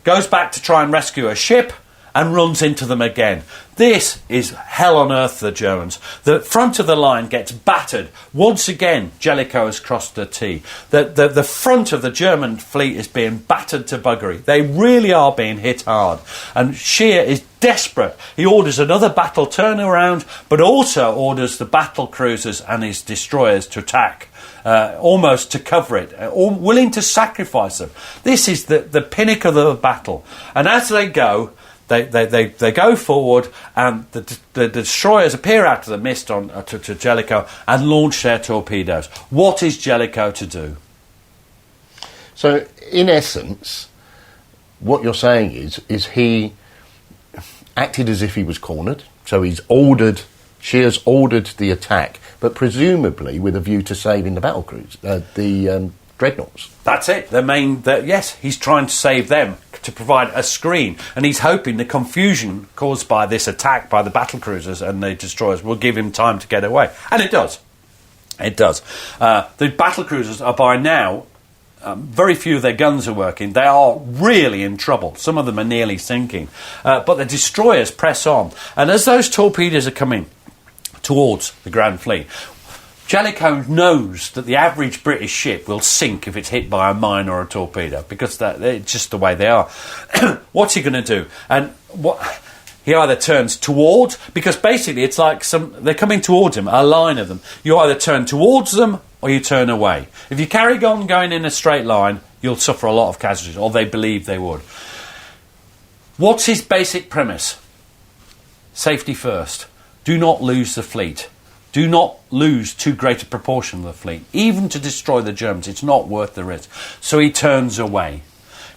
goes back to try and rescue a ship and runs into them again. This is hell on earth for the Germans. The front of the line gets battered. Once again, Jellicoe has crossed the T. The front of the German fleet is being battered to buggery. They really are being hit hard. And Scheer is desperate. He orders another battle turnaround, but also orders the battle cruisers and his destroyers to attack. Almost to cover it, willing to sacrifice them. This is the pinnacle of the battle. And as they go, they go forward, and the destroyers appear out of the mist to Jellicoe and launch their torpedoes. What is Jellicoe to do? So, in essence, what you're saying is he acted as if he was cornered. So Scheer's ordered the attack, but presumably with a view to saving the battlecruisers, the Dreadnoughts. That's it. Yes, he's trying to save them, to provide a screen, and he's hoping the confusion caused by this attack by the battlecruisers and the destroyers will give him time to get away. And it does. It does. The battlecruisers are by now... very few of their guns are working. They are really in trouble. Some of them are nearly sinking. But the destroyers press on. And as those torpedoes are coming towards the Grand Fleet, Jellicoe knows that the average British ship will sink if it's hit by a mine or a torpedo, because it's just the way they are. What's he going to do? And he either turns towards, because basically it's like they're coming towards him, a line of them. You either turn towards them or you turn away. If you carry on going in a straight line, you'll suffer a lot of casualties, or they believe they would. What's his basic premise? Safety first. Do not lose the fleet. Do not lose too great a proportion of the fleet. Even to destroy the Germans, it's not worth the risk. So he turns away.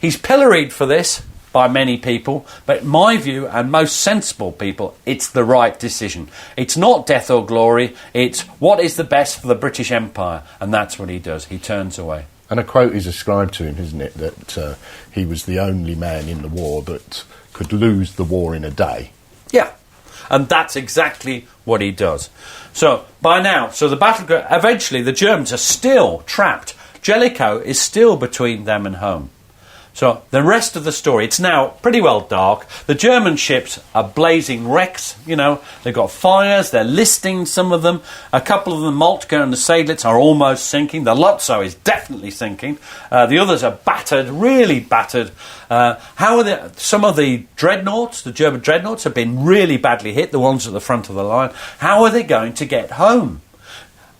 He's pilloried for this by many people, but in my view, and most sensible people, it's the right decision. It's not death or glory, it's what is the best for the British Empire, and that's what he does. He turns away. And a quote is ascribed to him, isn't it, that he was the only man in the war that could lose the war in a day. Yeah, and that's exactly what he does. So, by now, the battle, eventually the Germans are still trapped. Jellicoe is still between them and home. So the rest of the story, it's now pretty well dark. The German ships are blazing wrecks, they've got fires, they're listing some of them. A couple of them, Moltke and the Seydlitz, are almost sinking. The Lotso is definitely sinking. The others are battered, really battered. Some of the Dreadnoughts, the German Dreadnoughts, have been really badly hit, the ones at the front of the line. How are they going to get home?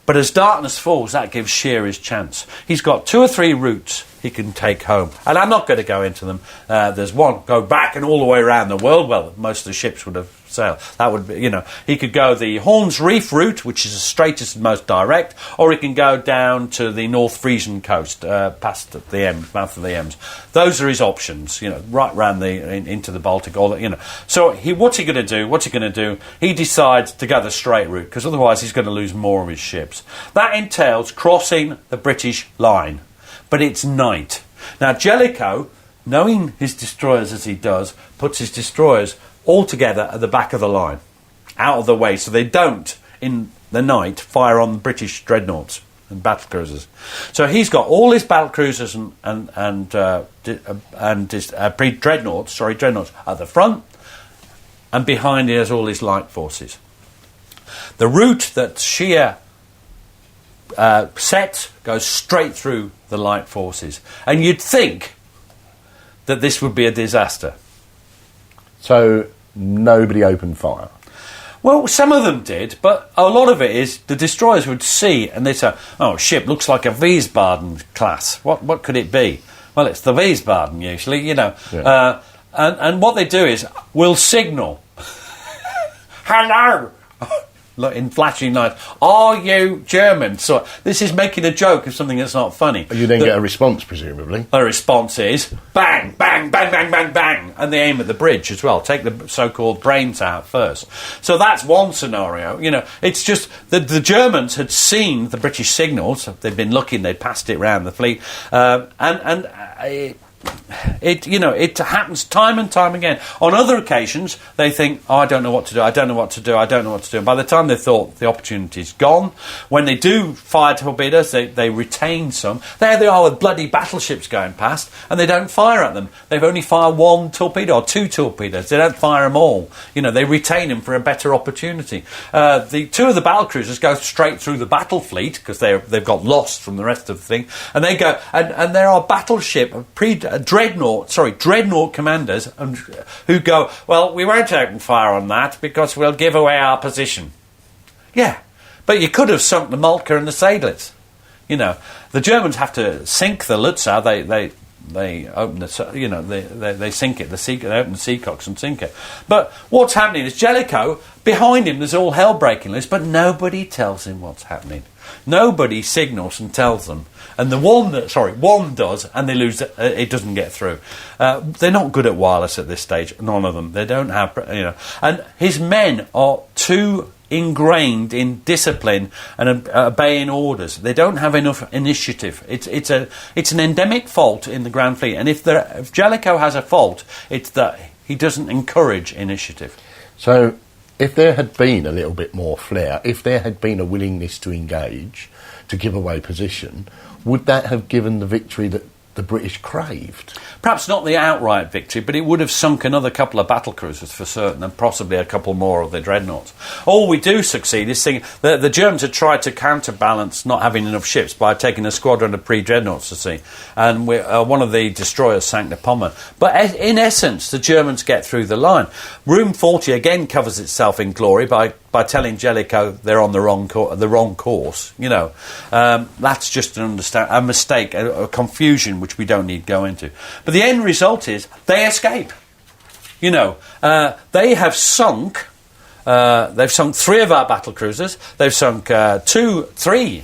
But as darkness falls, that gives Scheer his chance. He's got 2 or 3 routes he can take home. And I'm not going to go into them. There's one, go back and all the way around the world. Well, most of the ships would have sailed. That would be, he could go the Horns Reef route, which is the straightest and most direct, or he can go down to the North Frisian coast, past the Ems, mouth of the Ems. Those are his options, right round into the Baltic. So what's he going to do? He decides to go the straight route, because otherwise he's going to lose more of his ships. That entails crossing the British line, but it's night. Now Jellicoe, knowing his destroyers as he does, puts his destroyers all together at the back of the line, out of the way, so they don't, in the night, fire on British dreadnoughts and battlecruisers. So he's got all his battlecruisers dreadnoughts at the front, and behind he has all his light forces. The route that Scheer sets goes straight through the light forces, and you'd think that this would be a disaster. So nobody opened fire? Well, some of them did, but a lot of it is the destroyers would see and they'd say, oh, ship looks like a Wiesbaden class. What could it be? Well, it's the Wiesbaden usually, Yeah. And what they do is, we'll signal, hello, in flashing lights, are you German? So this is making a joke of something that's not funny. You then get a response, presumably. The response is bang, bang, bang, bang, bang, bang, and they aim at the bridge as well. Take the so-called brains out first. So that's one scenario. It's just that the Germans had seen the British signals. They'd been looking. They'd passed it round the fleet, it happens time and time again. On other occasions, they think, I don't know what to do. And by the time they thought the opportunity's gone, when they do fire torpedoes, they retain some. There they are with bloody battleships going past, and they don't fire at them. They've only fired one torpedo or two torpedoes. They don't fire them all. They retain them for a better opportunity. The two of the battlecruisers go straight through the battle fleet, because they've got lost from the rest of the thing, and they go, and there are battleship Dreadnought commanders who go, well, we won't open fire on that because we'll give away our position. Yeah, but you could have sunk the Moltke and the Seydlitz. The Germans have to sink the Lutzow. They open they sink it. They open the Seacocks and sink it. But what's happening is Jellicoe, behind him there's all hell breaking loose, but nobody tells him what's happening. Nobody signals and tells them. And one does, and they lose. It doesn't get through. They're not good at wireless at this stage. None of them. They don't have, And his men are too ingrained in discipline and obeying orders. They don't have enough initiative. It's an endemic fault in the Grand Fleet. And if Jellicoe has a fault, it's that he doesn't encourage initiative. So, if there had been a little bit more flair, if there had been a willingness to engage, to give away position, would that have given the victory that the British craved? Perhaps not the outright victory, but it would have sunk another couple of battlecruisers for certain, and possibly a couple more of the dreadnoughts. All we do succeed is seeing the Germans had tried to counterbalance not having enough ships by taking a squadron of pre-dreadnoughts to sea, and one of the destroyers sank the Pommern. But in essence, the Germans get through the line. Room 40 again covers itself in glory by telling Jellicoe they're on the wrong course. That's just a mistake, a confusion which we don't need to go into. But the end result is they escape. They have sunk. They've sunk 3 of our battlecruisers. They've sunk 3,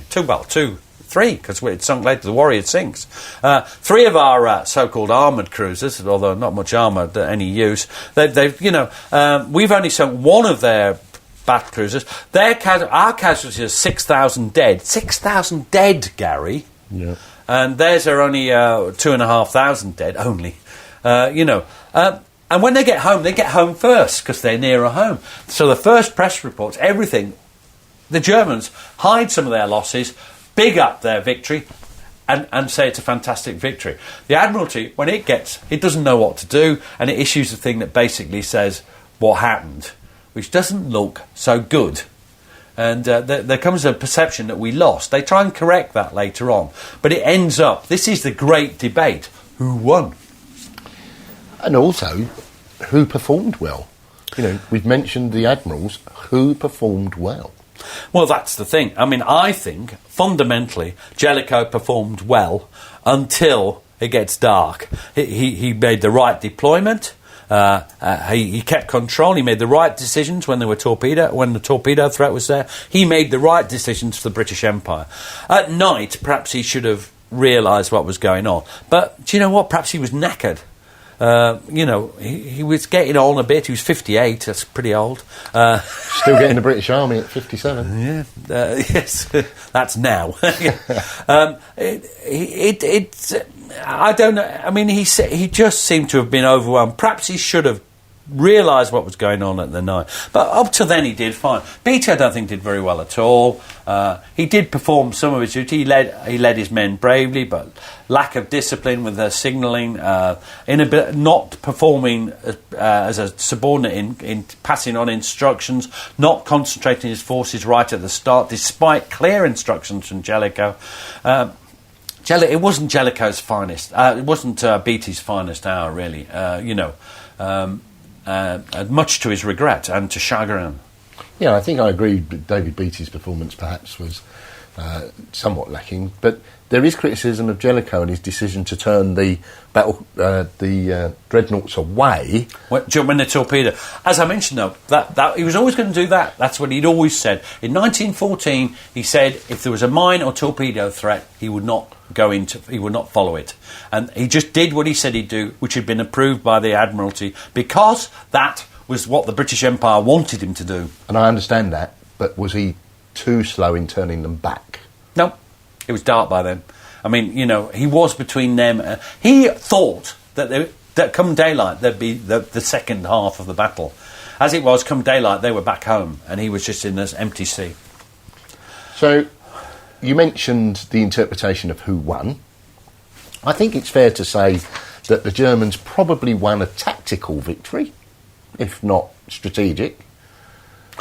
because it sunk later. The Warrior sinks. 3 of our so-called armoured cruisers, although not much armour any use. We've only sunk 1 of their battlecruisers. Our casualties are 6,000 dead. 6,000 dead, Gary. Yeah. And theirs are only 2,500 dead, only. And when they get home first, because they're nearer home. So the first press reports, everything, the Germans hide some of their losses, big up their victory, and say it's a fantastic victory. The Admiralty, when it doesn't know what to do, and it issues a thing that basically says what happened, which doesn't look so good. And there comes a perception that we lost. They try and correct that later on. But it ends up, this is the great debate, who won? And also, who performed well? We've mentioned the admirals. Who performed well? Well, that's the thing. I mean, I think, fundamentally, Jellicoe performed well until it gets dark. He made the right deployment. He kept control. He made the right decisions when the torpedo threat was there. He made the right decisions for the British Empire. At night, perhaps he should have realised what was going on. But do you know what? Perhaps he was knackered. He was getting on a bit. He was 58. That's pretty old. Still getting the British Army at 57. Yeah. Yes. That's now. I don't know. I mean, he just seemed to have been overwhelmed. Perhaps he should have realised what was going on at the night. But up to then, he did fine. Beatty, I don't think, did very well at all. He did perform some of his duty. He led his men bravely, but lack of discipline with their signalling, not performing as a subordinate in passing on instructions, not concentrating his forces right at the start, despite clear instructions from Jellicoe. It wasn't Jellicoe's finest. It wasn't Beatty's finest hour, really. Much to his regret and to chagrin. Yeah, I think I agree that David Beatty's performance perhaps was somewhat lacking, but there is criticism of Jellicoe and his decision to turn the Dreadnoughts away. When the torpedo... As I mentioned, though, that he was always going to do that. That's what he'd always said. In 1914, he said if there was a mine or torpedo threat, he would not follow it. And he just did what he said he'd do, which had been approved by the Admiralty, because that was what the British Empire wanted him to do. And I understand that, but was he too slow in turning them back? No. It was dark by then. I mean, he was between them. He thought that come daylight, there'd be the second half of the battle. As it was, come daylight, they were back home, and he was just in this empty sea. So, you mentioned the interpretation of who won. I think it's fair to say that the Germans probably won a tactical victory, if not strategic.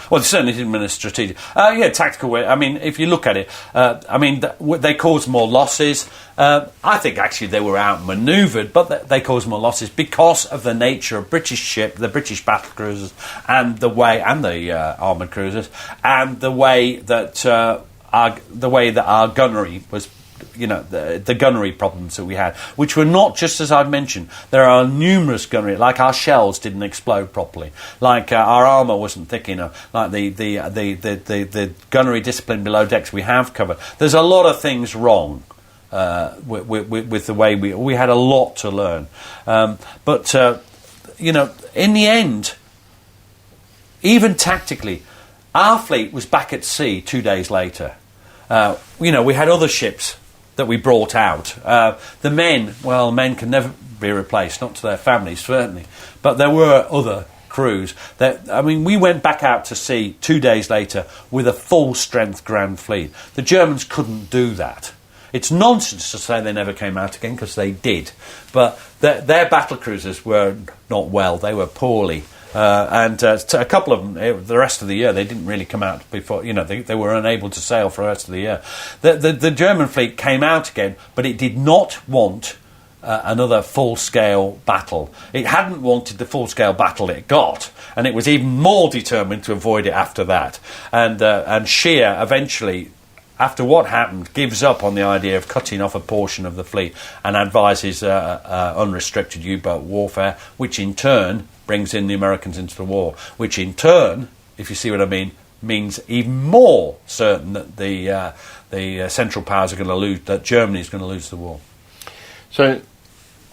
Well, they certainly didn't win a strategic. Tactical way. I mean, if you look at it, they caused more losses. I think actually they were outmanoeuvred, but they caused more losses because of the nature of British ship, the British battle cruisers, and the armoured cruisers, and the way that our gunnery was. The gunnery problems that we had, which were not just as I've mentioned. There are numerous gunnery, like our shells didn't explode properly, like our armour wasn't thick enough, like the gunnery discipline below decks we have covered. There's a lot of things wrong with the way we had a lot to learn. But in the end, even tactically, our fleet was back at sea 2 days later. We had other ships that we brought out. The men can never be replaced, not to their families, certainly. But there were other crews. We went back out to sea 2 days later with a full-strength Grand Fleet. The Germans couldn't do that. It's nonsense to say they never came out again, because they did. But their battle cruisers were not well. They were poorly. A couple of them, the rest of the year, they didn't really come out before. They were unable to sail for the rest of the year. The German fleet came out again, but it did not want another full-scale battle. It hadn't wanted the full-scale battle it got, and it was even more determined to avoid it after that. And Scheer eventually, after what happened, gives up on the idea of cutting off a portion of the fleet and advises unrestricted U-boat warfare, which in turn brings in the Americans into the war, which in turn, if you see what I mean, means even more certain that the Central Powers are going to lose, that Germany is going to lose the war. So,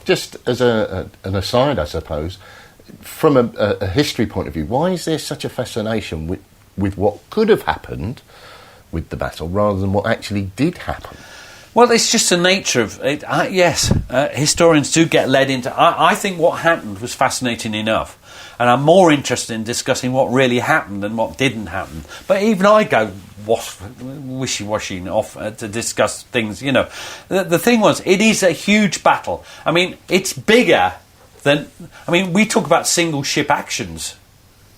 just as an aside, I suppose, from a history point of view, why is there such a fascination with what could have happened with the battle rather than what actually did happen? Well, it's just the nature of it. Yes, historians do get led into... I think what happened was fascinating enough, and I'm more interested in discussing what really happened than what didn't happen. But even I go wishy-washy off to discuss things, The thing was, it is a huge battle. I mean, it's bigger than... we talk about single-ship actions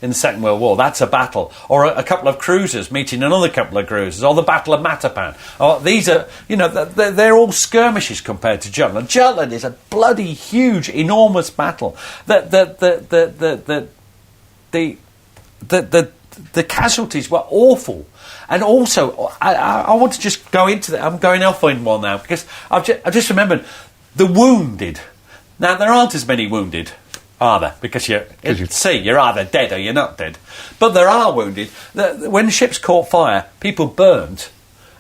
in the Second World War. That's a battle. Or a couple of cruisers meeting another couple of cruisers. Or the Battle of Matapan. Or these are, they're all skirmishes compared to Jutland. Jutland is a bloody huge, enormous battle. The casualties were awful. And also, I want to just go into that. I'm going off on one now, because I've just remembered, The wounded. Now, there aren't as many wounded, are there? Because you're at sea, you're either dead or you're not dead. But there are wounded. When ships caught fire, people burned,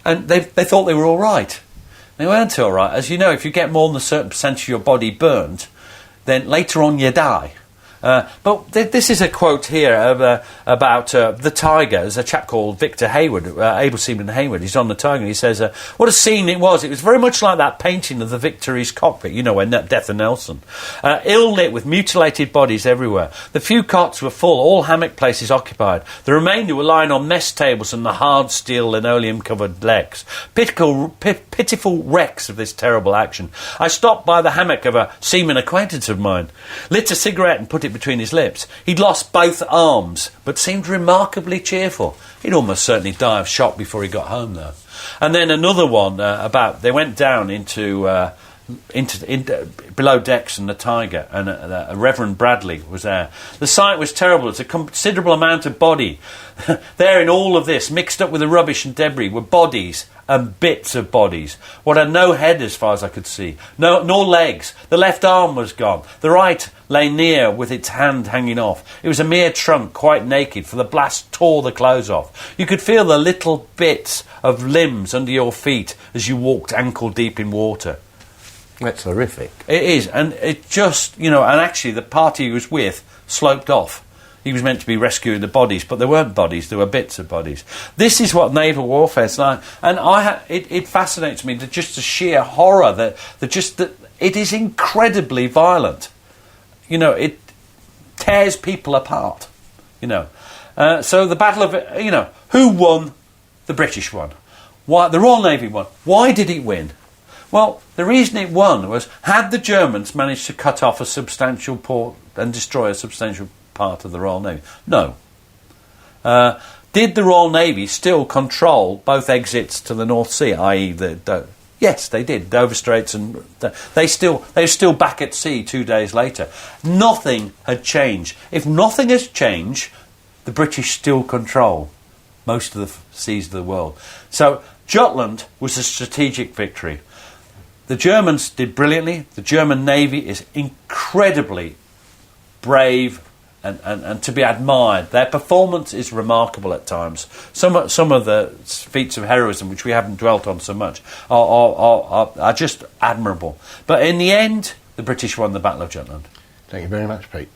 and they thought they were all right. They weren't all right. As you know, if you get more than a certain percentage of your body burned, then later on you die. But this is a quote here about the Tiger. There's a chap called Victor Hayward, Able Seaman Hayward. He's on the Tiger, and he says, what a scene it was. It was very much like that painting of the Victory's cockpit, you know, when Death of Nelson. Ill-lit with mutilated bodies everywhere. The few cots were full, all hammock places occupied. The remainder were lying on mess tables and the hard steel linoleum-covered legs. Pitiful wrecks of this terrible action. I stopped by the hammock of a seaman acquaintance of mine, lit a cigarette and put it between his lips. He'd lost both arms, but seemed remarkably cheerful. He'd almost certainly die of shock before he got home, though. And then another one about they went down into below decks in the Tiger, and Reverend Bradley was there. The sight was terrible. It's a considerable amount of body. There in all of this, mixed up with the rubbish and debris, were bodies and bits of bodies. What had no head as far as I could see, nor legs. The left arm was gone. The right lay near with its hand hanging off. It was a mere trunk, quite naked, for the blast tore the clothes off. You could feel the little bits of limbs under your feet as you walked ankle deep in water. That's horrific. It is, and it just, you know, and actually the party he was with sloped off. He was meant to be rescuing the bodies, but there weren't bodies, there were bits of bodies. This is what naval warfare is like, and it fascinates me, just the sheer horror, that it is incredibly violent. You know, it tears people apart, you know. So the Battle of, you know, who won? The British won. Why? The Royal Navy won. Why did it win? Well, the reason it won was, had the Germans managed to cut off a substantial port and destroy a substantial part of the Royal Navy? No. Did the Royal Navy still control both exits to the North Sea, i.e. Yes, they did. Dover Straits, and they were still back at sea 2 days later. Nothing had changed. If nothing has changed, the British still control most of the seas of the world. So Jutland was a strategic victory. The Germans did brilliantly. The German Navy is incredibly brave and to be admired. Their performance is remarkable at times. Some of the feats of heroism, which we haven't dwelt on so much, are just admirable. But in the end, the British won the Battle of Jutland. Thank you very much, Pete.